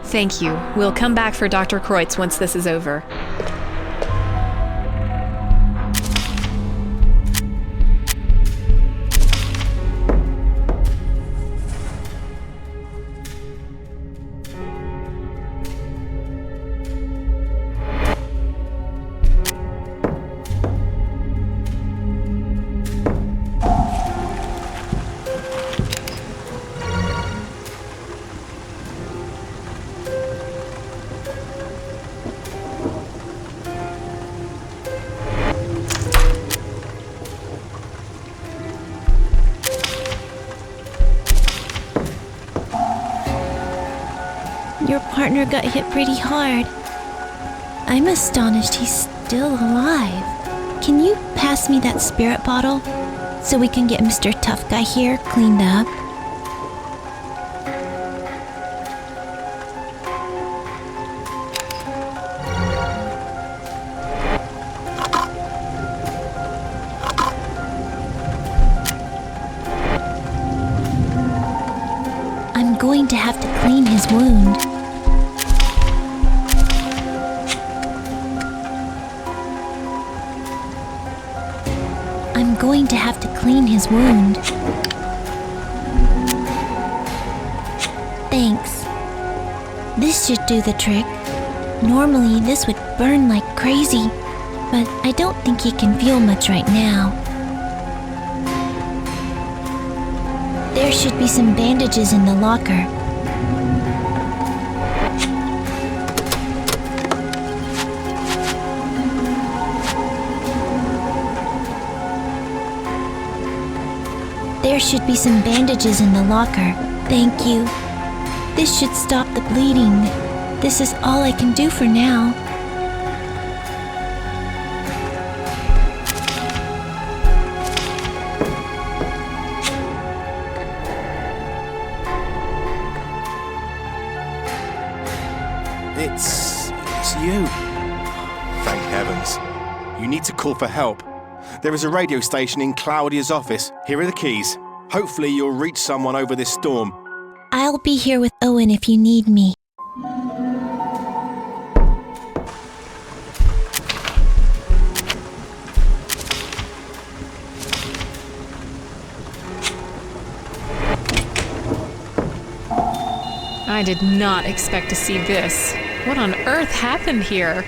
S8: Thank you. We'll come back for Dr. Kreutz once this is over.
S7: Your partner got hit pretty hard. I'm astonished he's still alive. Can you pass me that spirit bottle so we can get Mr. Tough Guy here cleaned up? I'm going to have to clean his wound. I'm going to have to clean his wound. Thanks. This should do the trick. Normally this would burn like crazy, but I don't think he can feel much right now. There should be some bandages in the locker. There should be some bandages in the locker. Thank you. This should stop the bleeding. This is all I can do for now.
S4: It's you. Thank heavens. You need to call for help. There is a radio station in Claudia's office. Here are the keys. Hopefully you'll reach someone over this storm.
S7: I'll be here with Owen if you need me.
S8: I did not expect to see this. What on earth happened here?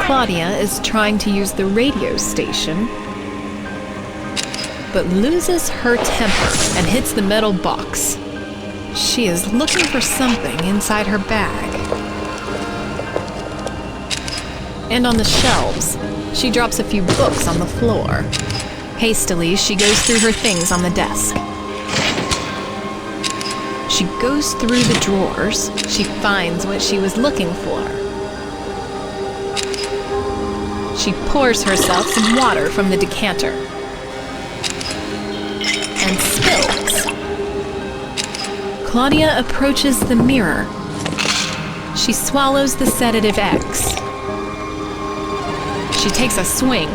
S8: Claudia is trying to use the radio station, but loses her temper and hits the metal box. She is looking for something inside her bag. And on the shelves, she drops a few books on the floor. Hastily, she goes through her things on the desk. She goes through the drawers. She finds what she was looking for. She pours herself some water from the decanter and spills. Claudia approaches the mirror. She swallows the sedative X. She takes a swing,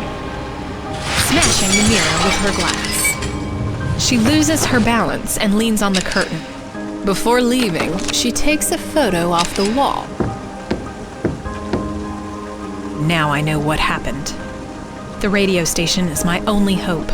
S8: smashing the mirror with her glass. She loses her balance and leans on the curtain. Before leaving, she takes a photo off the wall. Now I know what happened. The radio station is my only hope.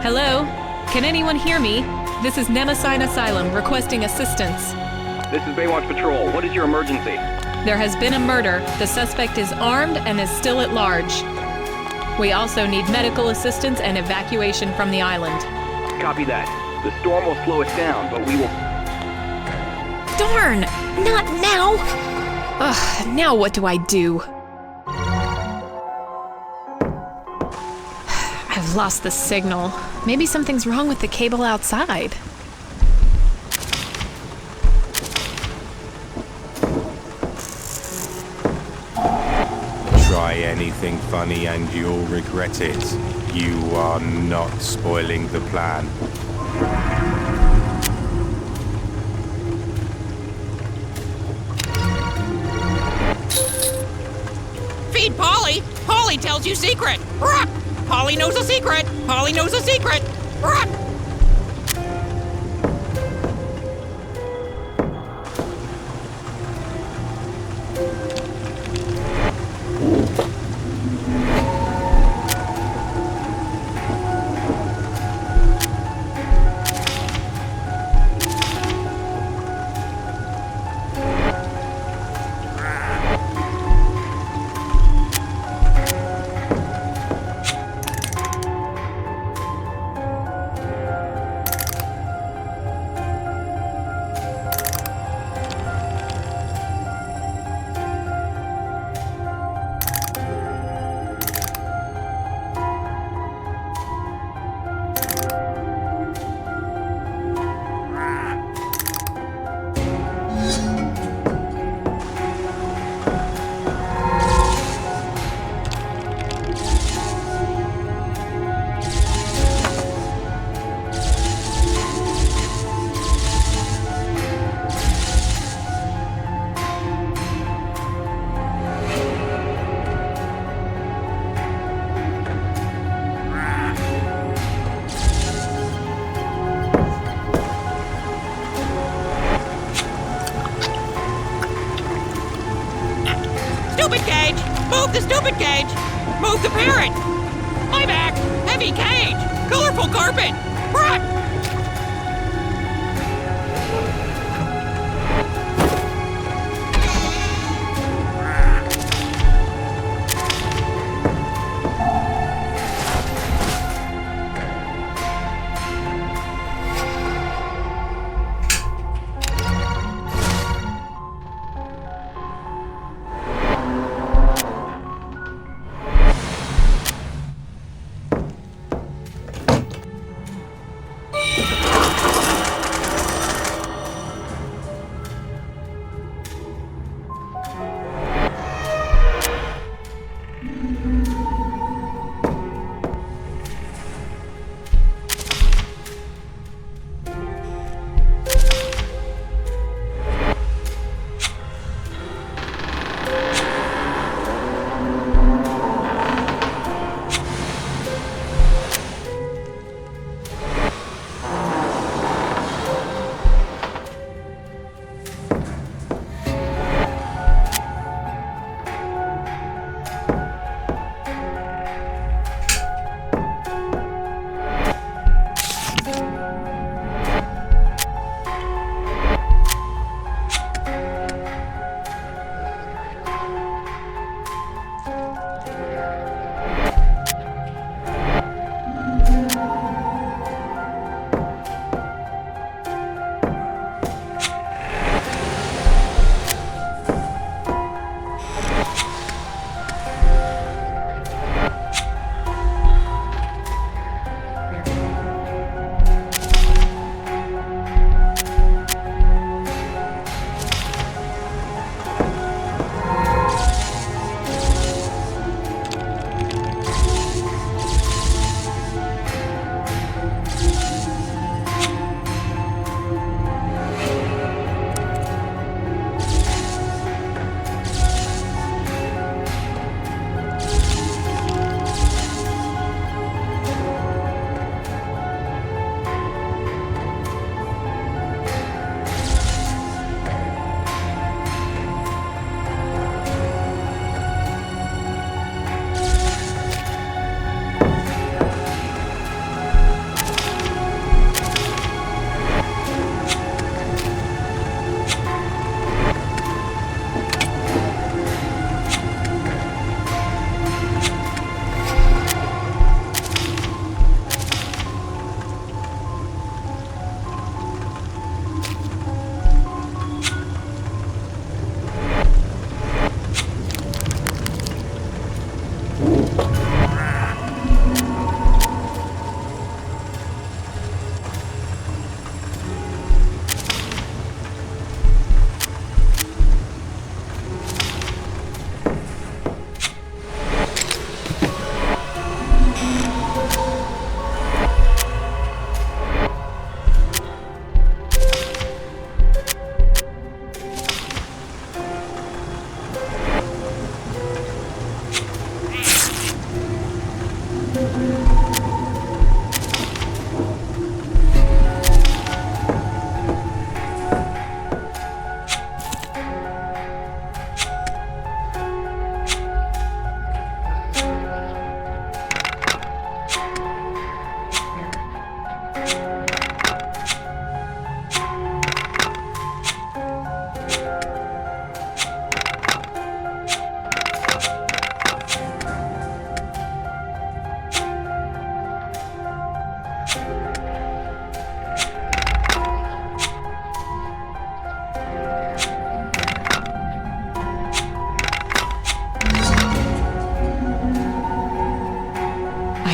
S8: Hello? Can anyone hear me? This is Nemesis Asylum requesting assistance.
S14: This is Baywatch Patrol. What is your emergency?
S8: There has been a murder. The suspect is armed and is still at large. We also need medical assistance and evacuation from the island.
S14: Copy that. The storm will slow us down, but we will...
S8: Darn! Not now! Ugh, now what do I do? I've lost the signal. Maybe something's wrong with the cable outside.
S4: Try anything funny and you'll regret it. You are not spoiling the plan.
S1: Feed Polly! Polly tells you secret! Rock! Polly knows a secret! Polly knows a secret! Rock! Stupid cage! Move the parrot! My back! Heavy cage! Colorful carpet! Run!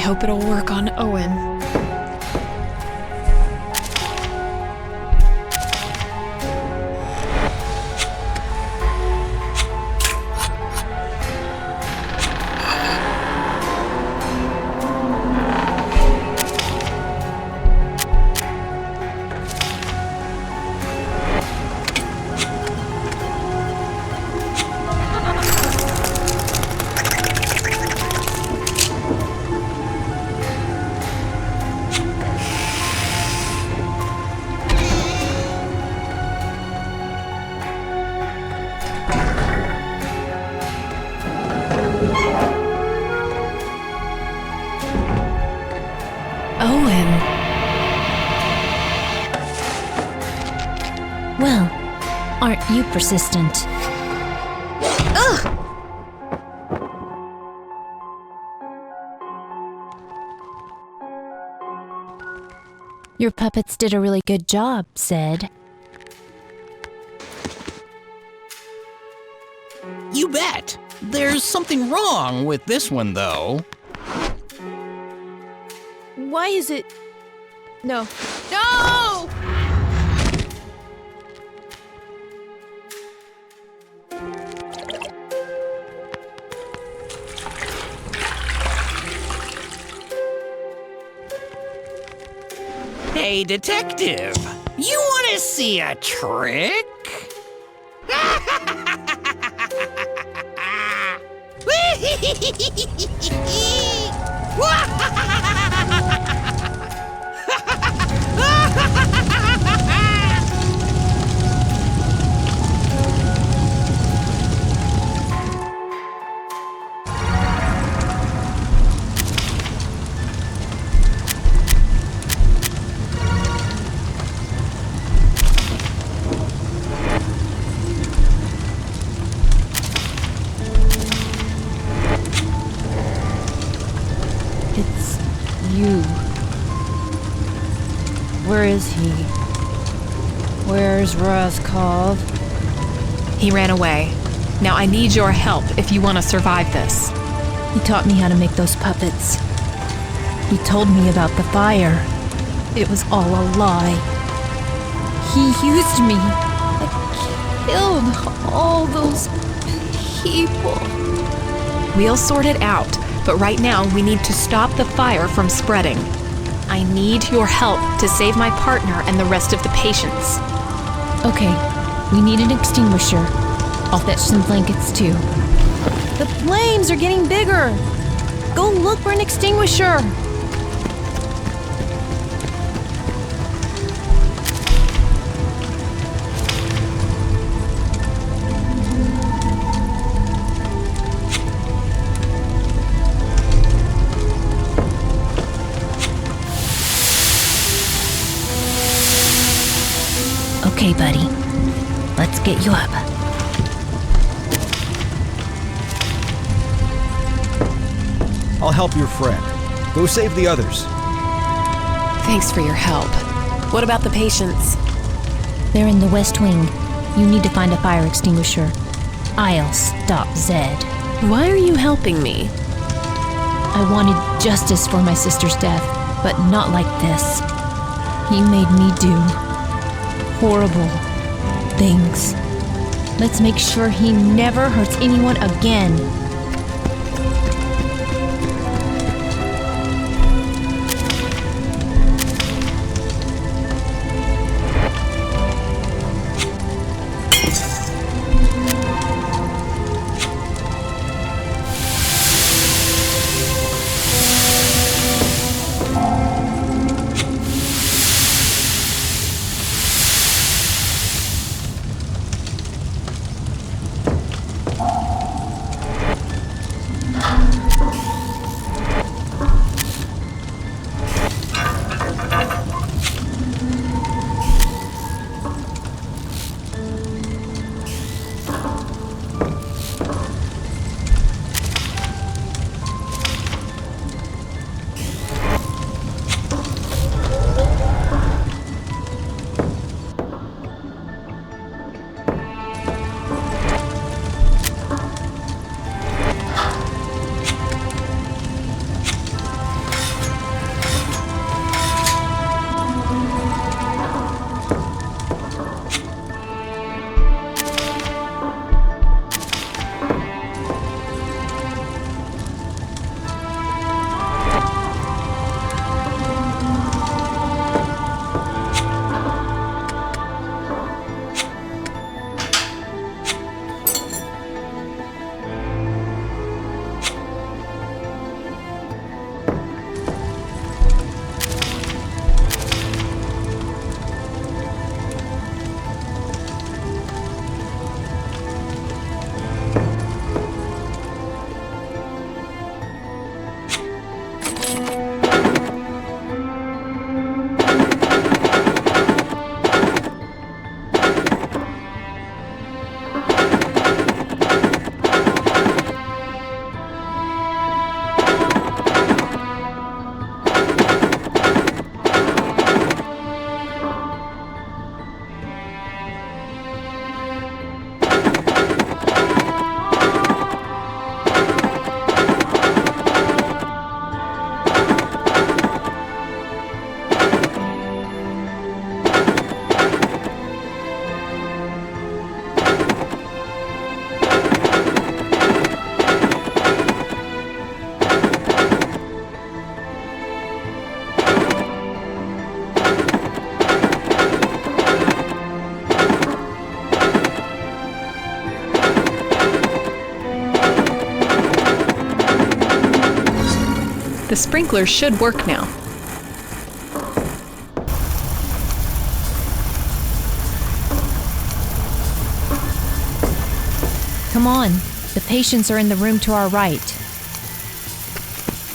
S8: hope it'll work on Owen.
S15: Well, aren't you persistent?
S7: Ugh!
S15: Your puppets did a really good job, Zed.
S1: You bet. There's something wrong with this one, though.
S7: Why is it... No. No!
S1: Hey, detective. You want to see a trick?
S15: It's you. Where is he? Where's Roscov?
S8: He ran away. Now I need your help if you want to survive this.
S15: He taught me how to make those puppets. He told me about the fire. It was all a lie. He used me. I killed all those people.
S8: We'll sort it out, but right now we need to stop the fire from spreading. I need your help to save my partner and the rest of the patients.
S15: Okay, we need an extinguisher. I'll fetch some blankets too. The flames are getting bigger! Go look for an extinguisher! Okay, buddy. Let's get you up.
S12: I'll help your friend. Go save the others.
S8: Thanks for your help. What about the patients?
S15: They're in the West Wing. You need to find a fire extinguisher. I'll stop Zed.
S8: Why are you helping me?
S15: I wanted justice for my sister's death, but not like this. He made me do horrible things. Let's make sure he never hurts anyone again.
S8: sprinklers should work now.
S15: Come on. The patients are in the room to our right.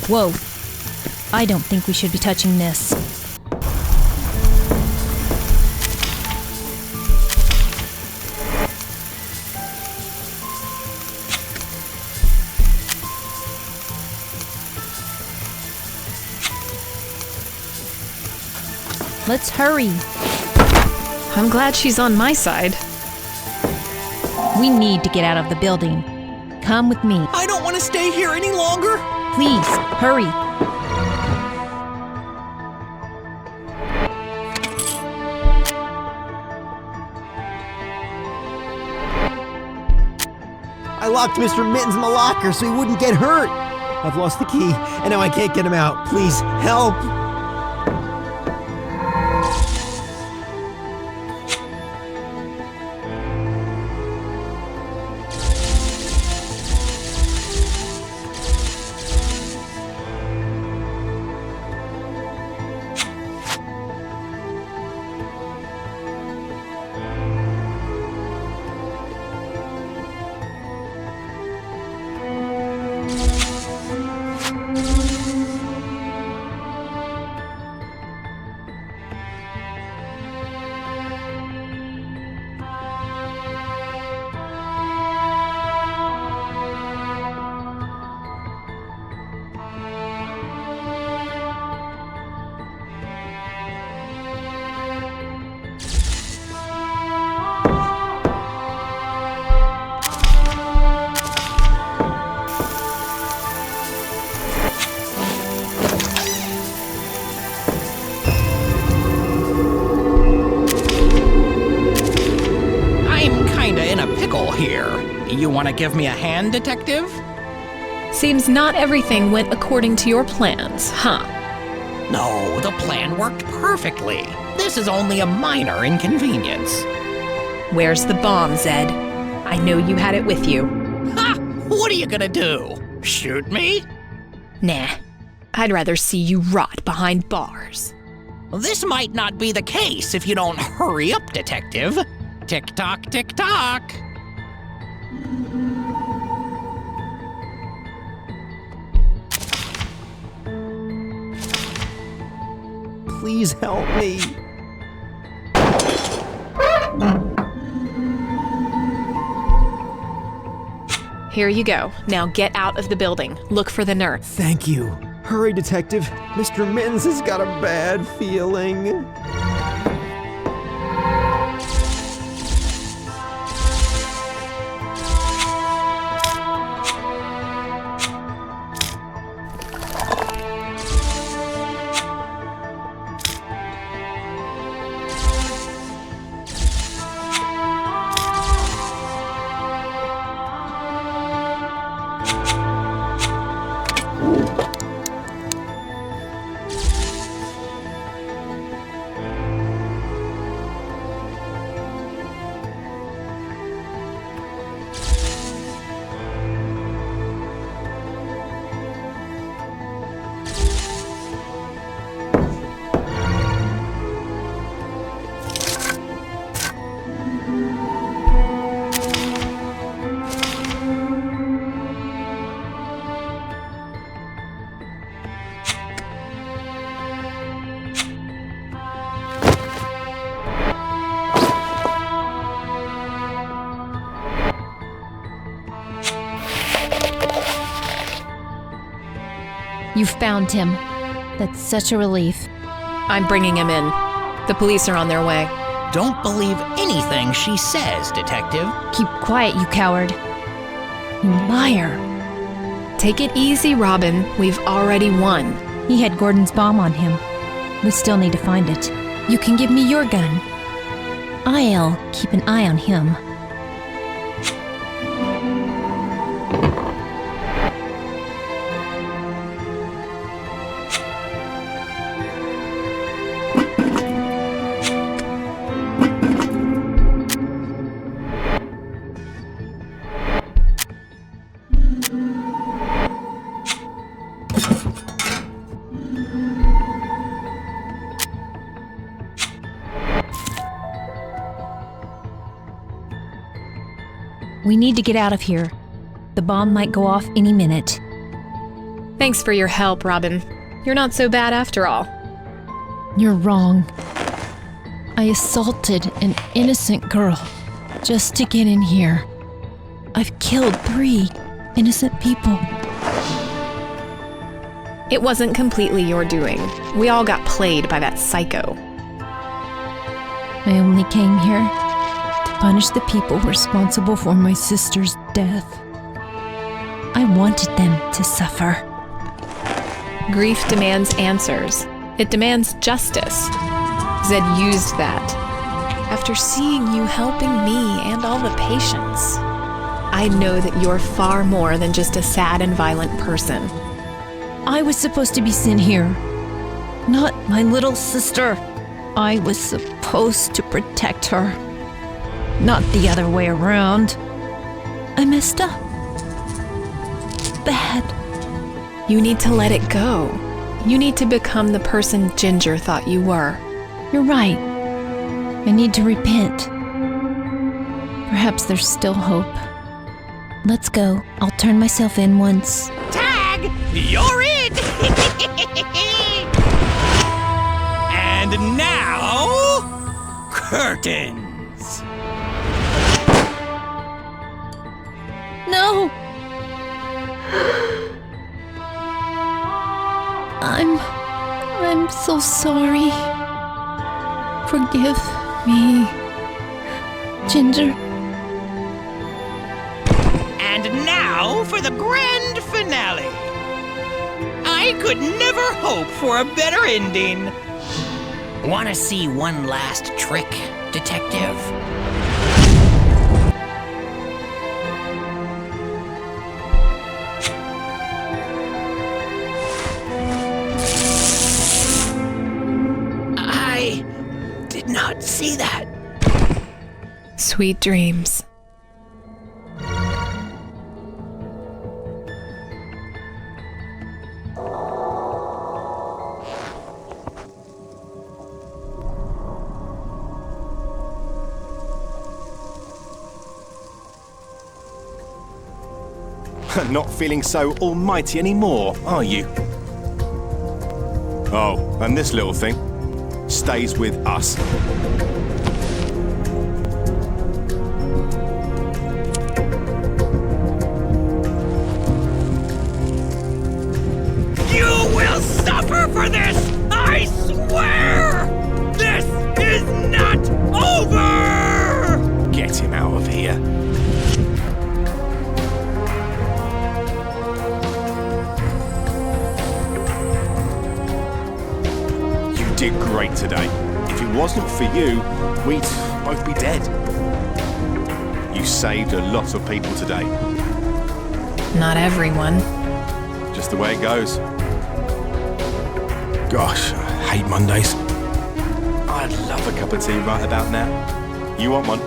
S15: Whoa. I don't think we should be touching this. Let's hurry.
S8: I'm glad she's on my side.
S15: We need to get out of the building. Come with me.
S12: I don't want to stay here any longer.
S15: Please, hurry.
S12: I locked Mr. Mittens in the locker so he wouldn't get hurt. I've lost the key, and now I can't get him out. Please, help.
S1: You want to give me a hand, Detective?
S8: Seems not everything went according to your plans, huh?
S1: No, the plan worked perfectly. This is only a minor inconvenience.
S8: Where's the bomb, Zed? I know you had it with you.
S1: Ha! What are you gonna do? Shoot me?
S8: Nah. I'd rather see you rot behind bars.
S1: This might not be the case if you don't hurry up, Detective. Tick-tock, tick-tock.
S12: Please help me.
S8: Here you go. Now get out of the building. Look for the nurse.
S12: Thank you. Hurry, Detective. Mr. Mittens has got a bad feeling.
S15: You found him. That's such a relief.
S8: I'm bringing him in. The police are on their way.
S1: Don't believe anything she says, Detective.
S15: Keep quiet, you coward. You liar.
S8: Take it easy, Robin. We've already won.
S15: He had Gordon's bomb on him. We still need to find it. You can give me your gun. I'll keep an eye on him. We need to get out of here. The bomb might go off any minute.
S8: Thanks for your help, Robin. You're not so bad after all.
S15: You're wrong. I assaulted an innocent girl just to get in here. I've killed 3 innocent people.
S8: It wasn't completely your doing. We all got played by that psycho.
S15: I only came here to punish the people responsible for my sister's death. I wanted them to suffer.
S8: Grief demands answers. It demands justice. Zed used that. After seeing you helping me and all the patients, I know that you're far more than just a sad and violent person.
S15: I was supposed to be sent here, not my little sister. I was supposed to protect her, not the other way around. I messed up. Bad.
S8: You need to let it go. You need to become the person Ginger thought you were.
S15: You're right. I need to repent. Perhaps there's still hope. Let's go. I'll turn myself in once.
S1: Tag! You're in! And now... curtains!
S15: No! I'm so sorry. Forgive me, Ginger.
S1: And now for the grand finale. I could never hope for a better ending. Want to see one last trick, Detective? I did not see that.
S8: Sweet dreams.
S4: Not feeling so almighty anymore, are you? Oh, and this little thing stays with us.
S1: You will suffer for this! I swear! This is not over!
S4: Get him out of here. You did great today. If it wasn't for you, we'd both be dead. You saved a lot of people today.
S8: Not everyone.
S4: Just the way it goes. Gosh, I hate Mondays. I'd love a cup of tea right about now. You want one?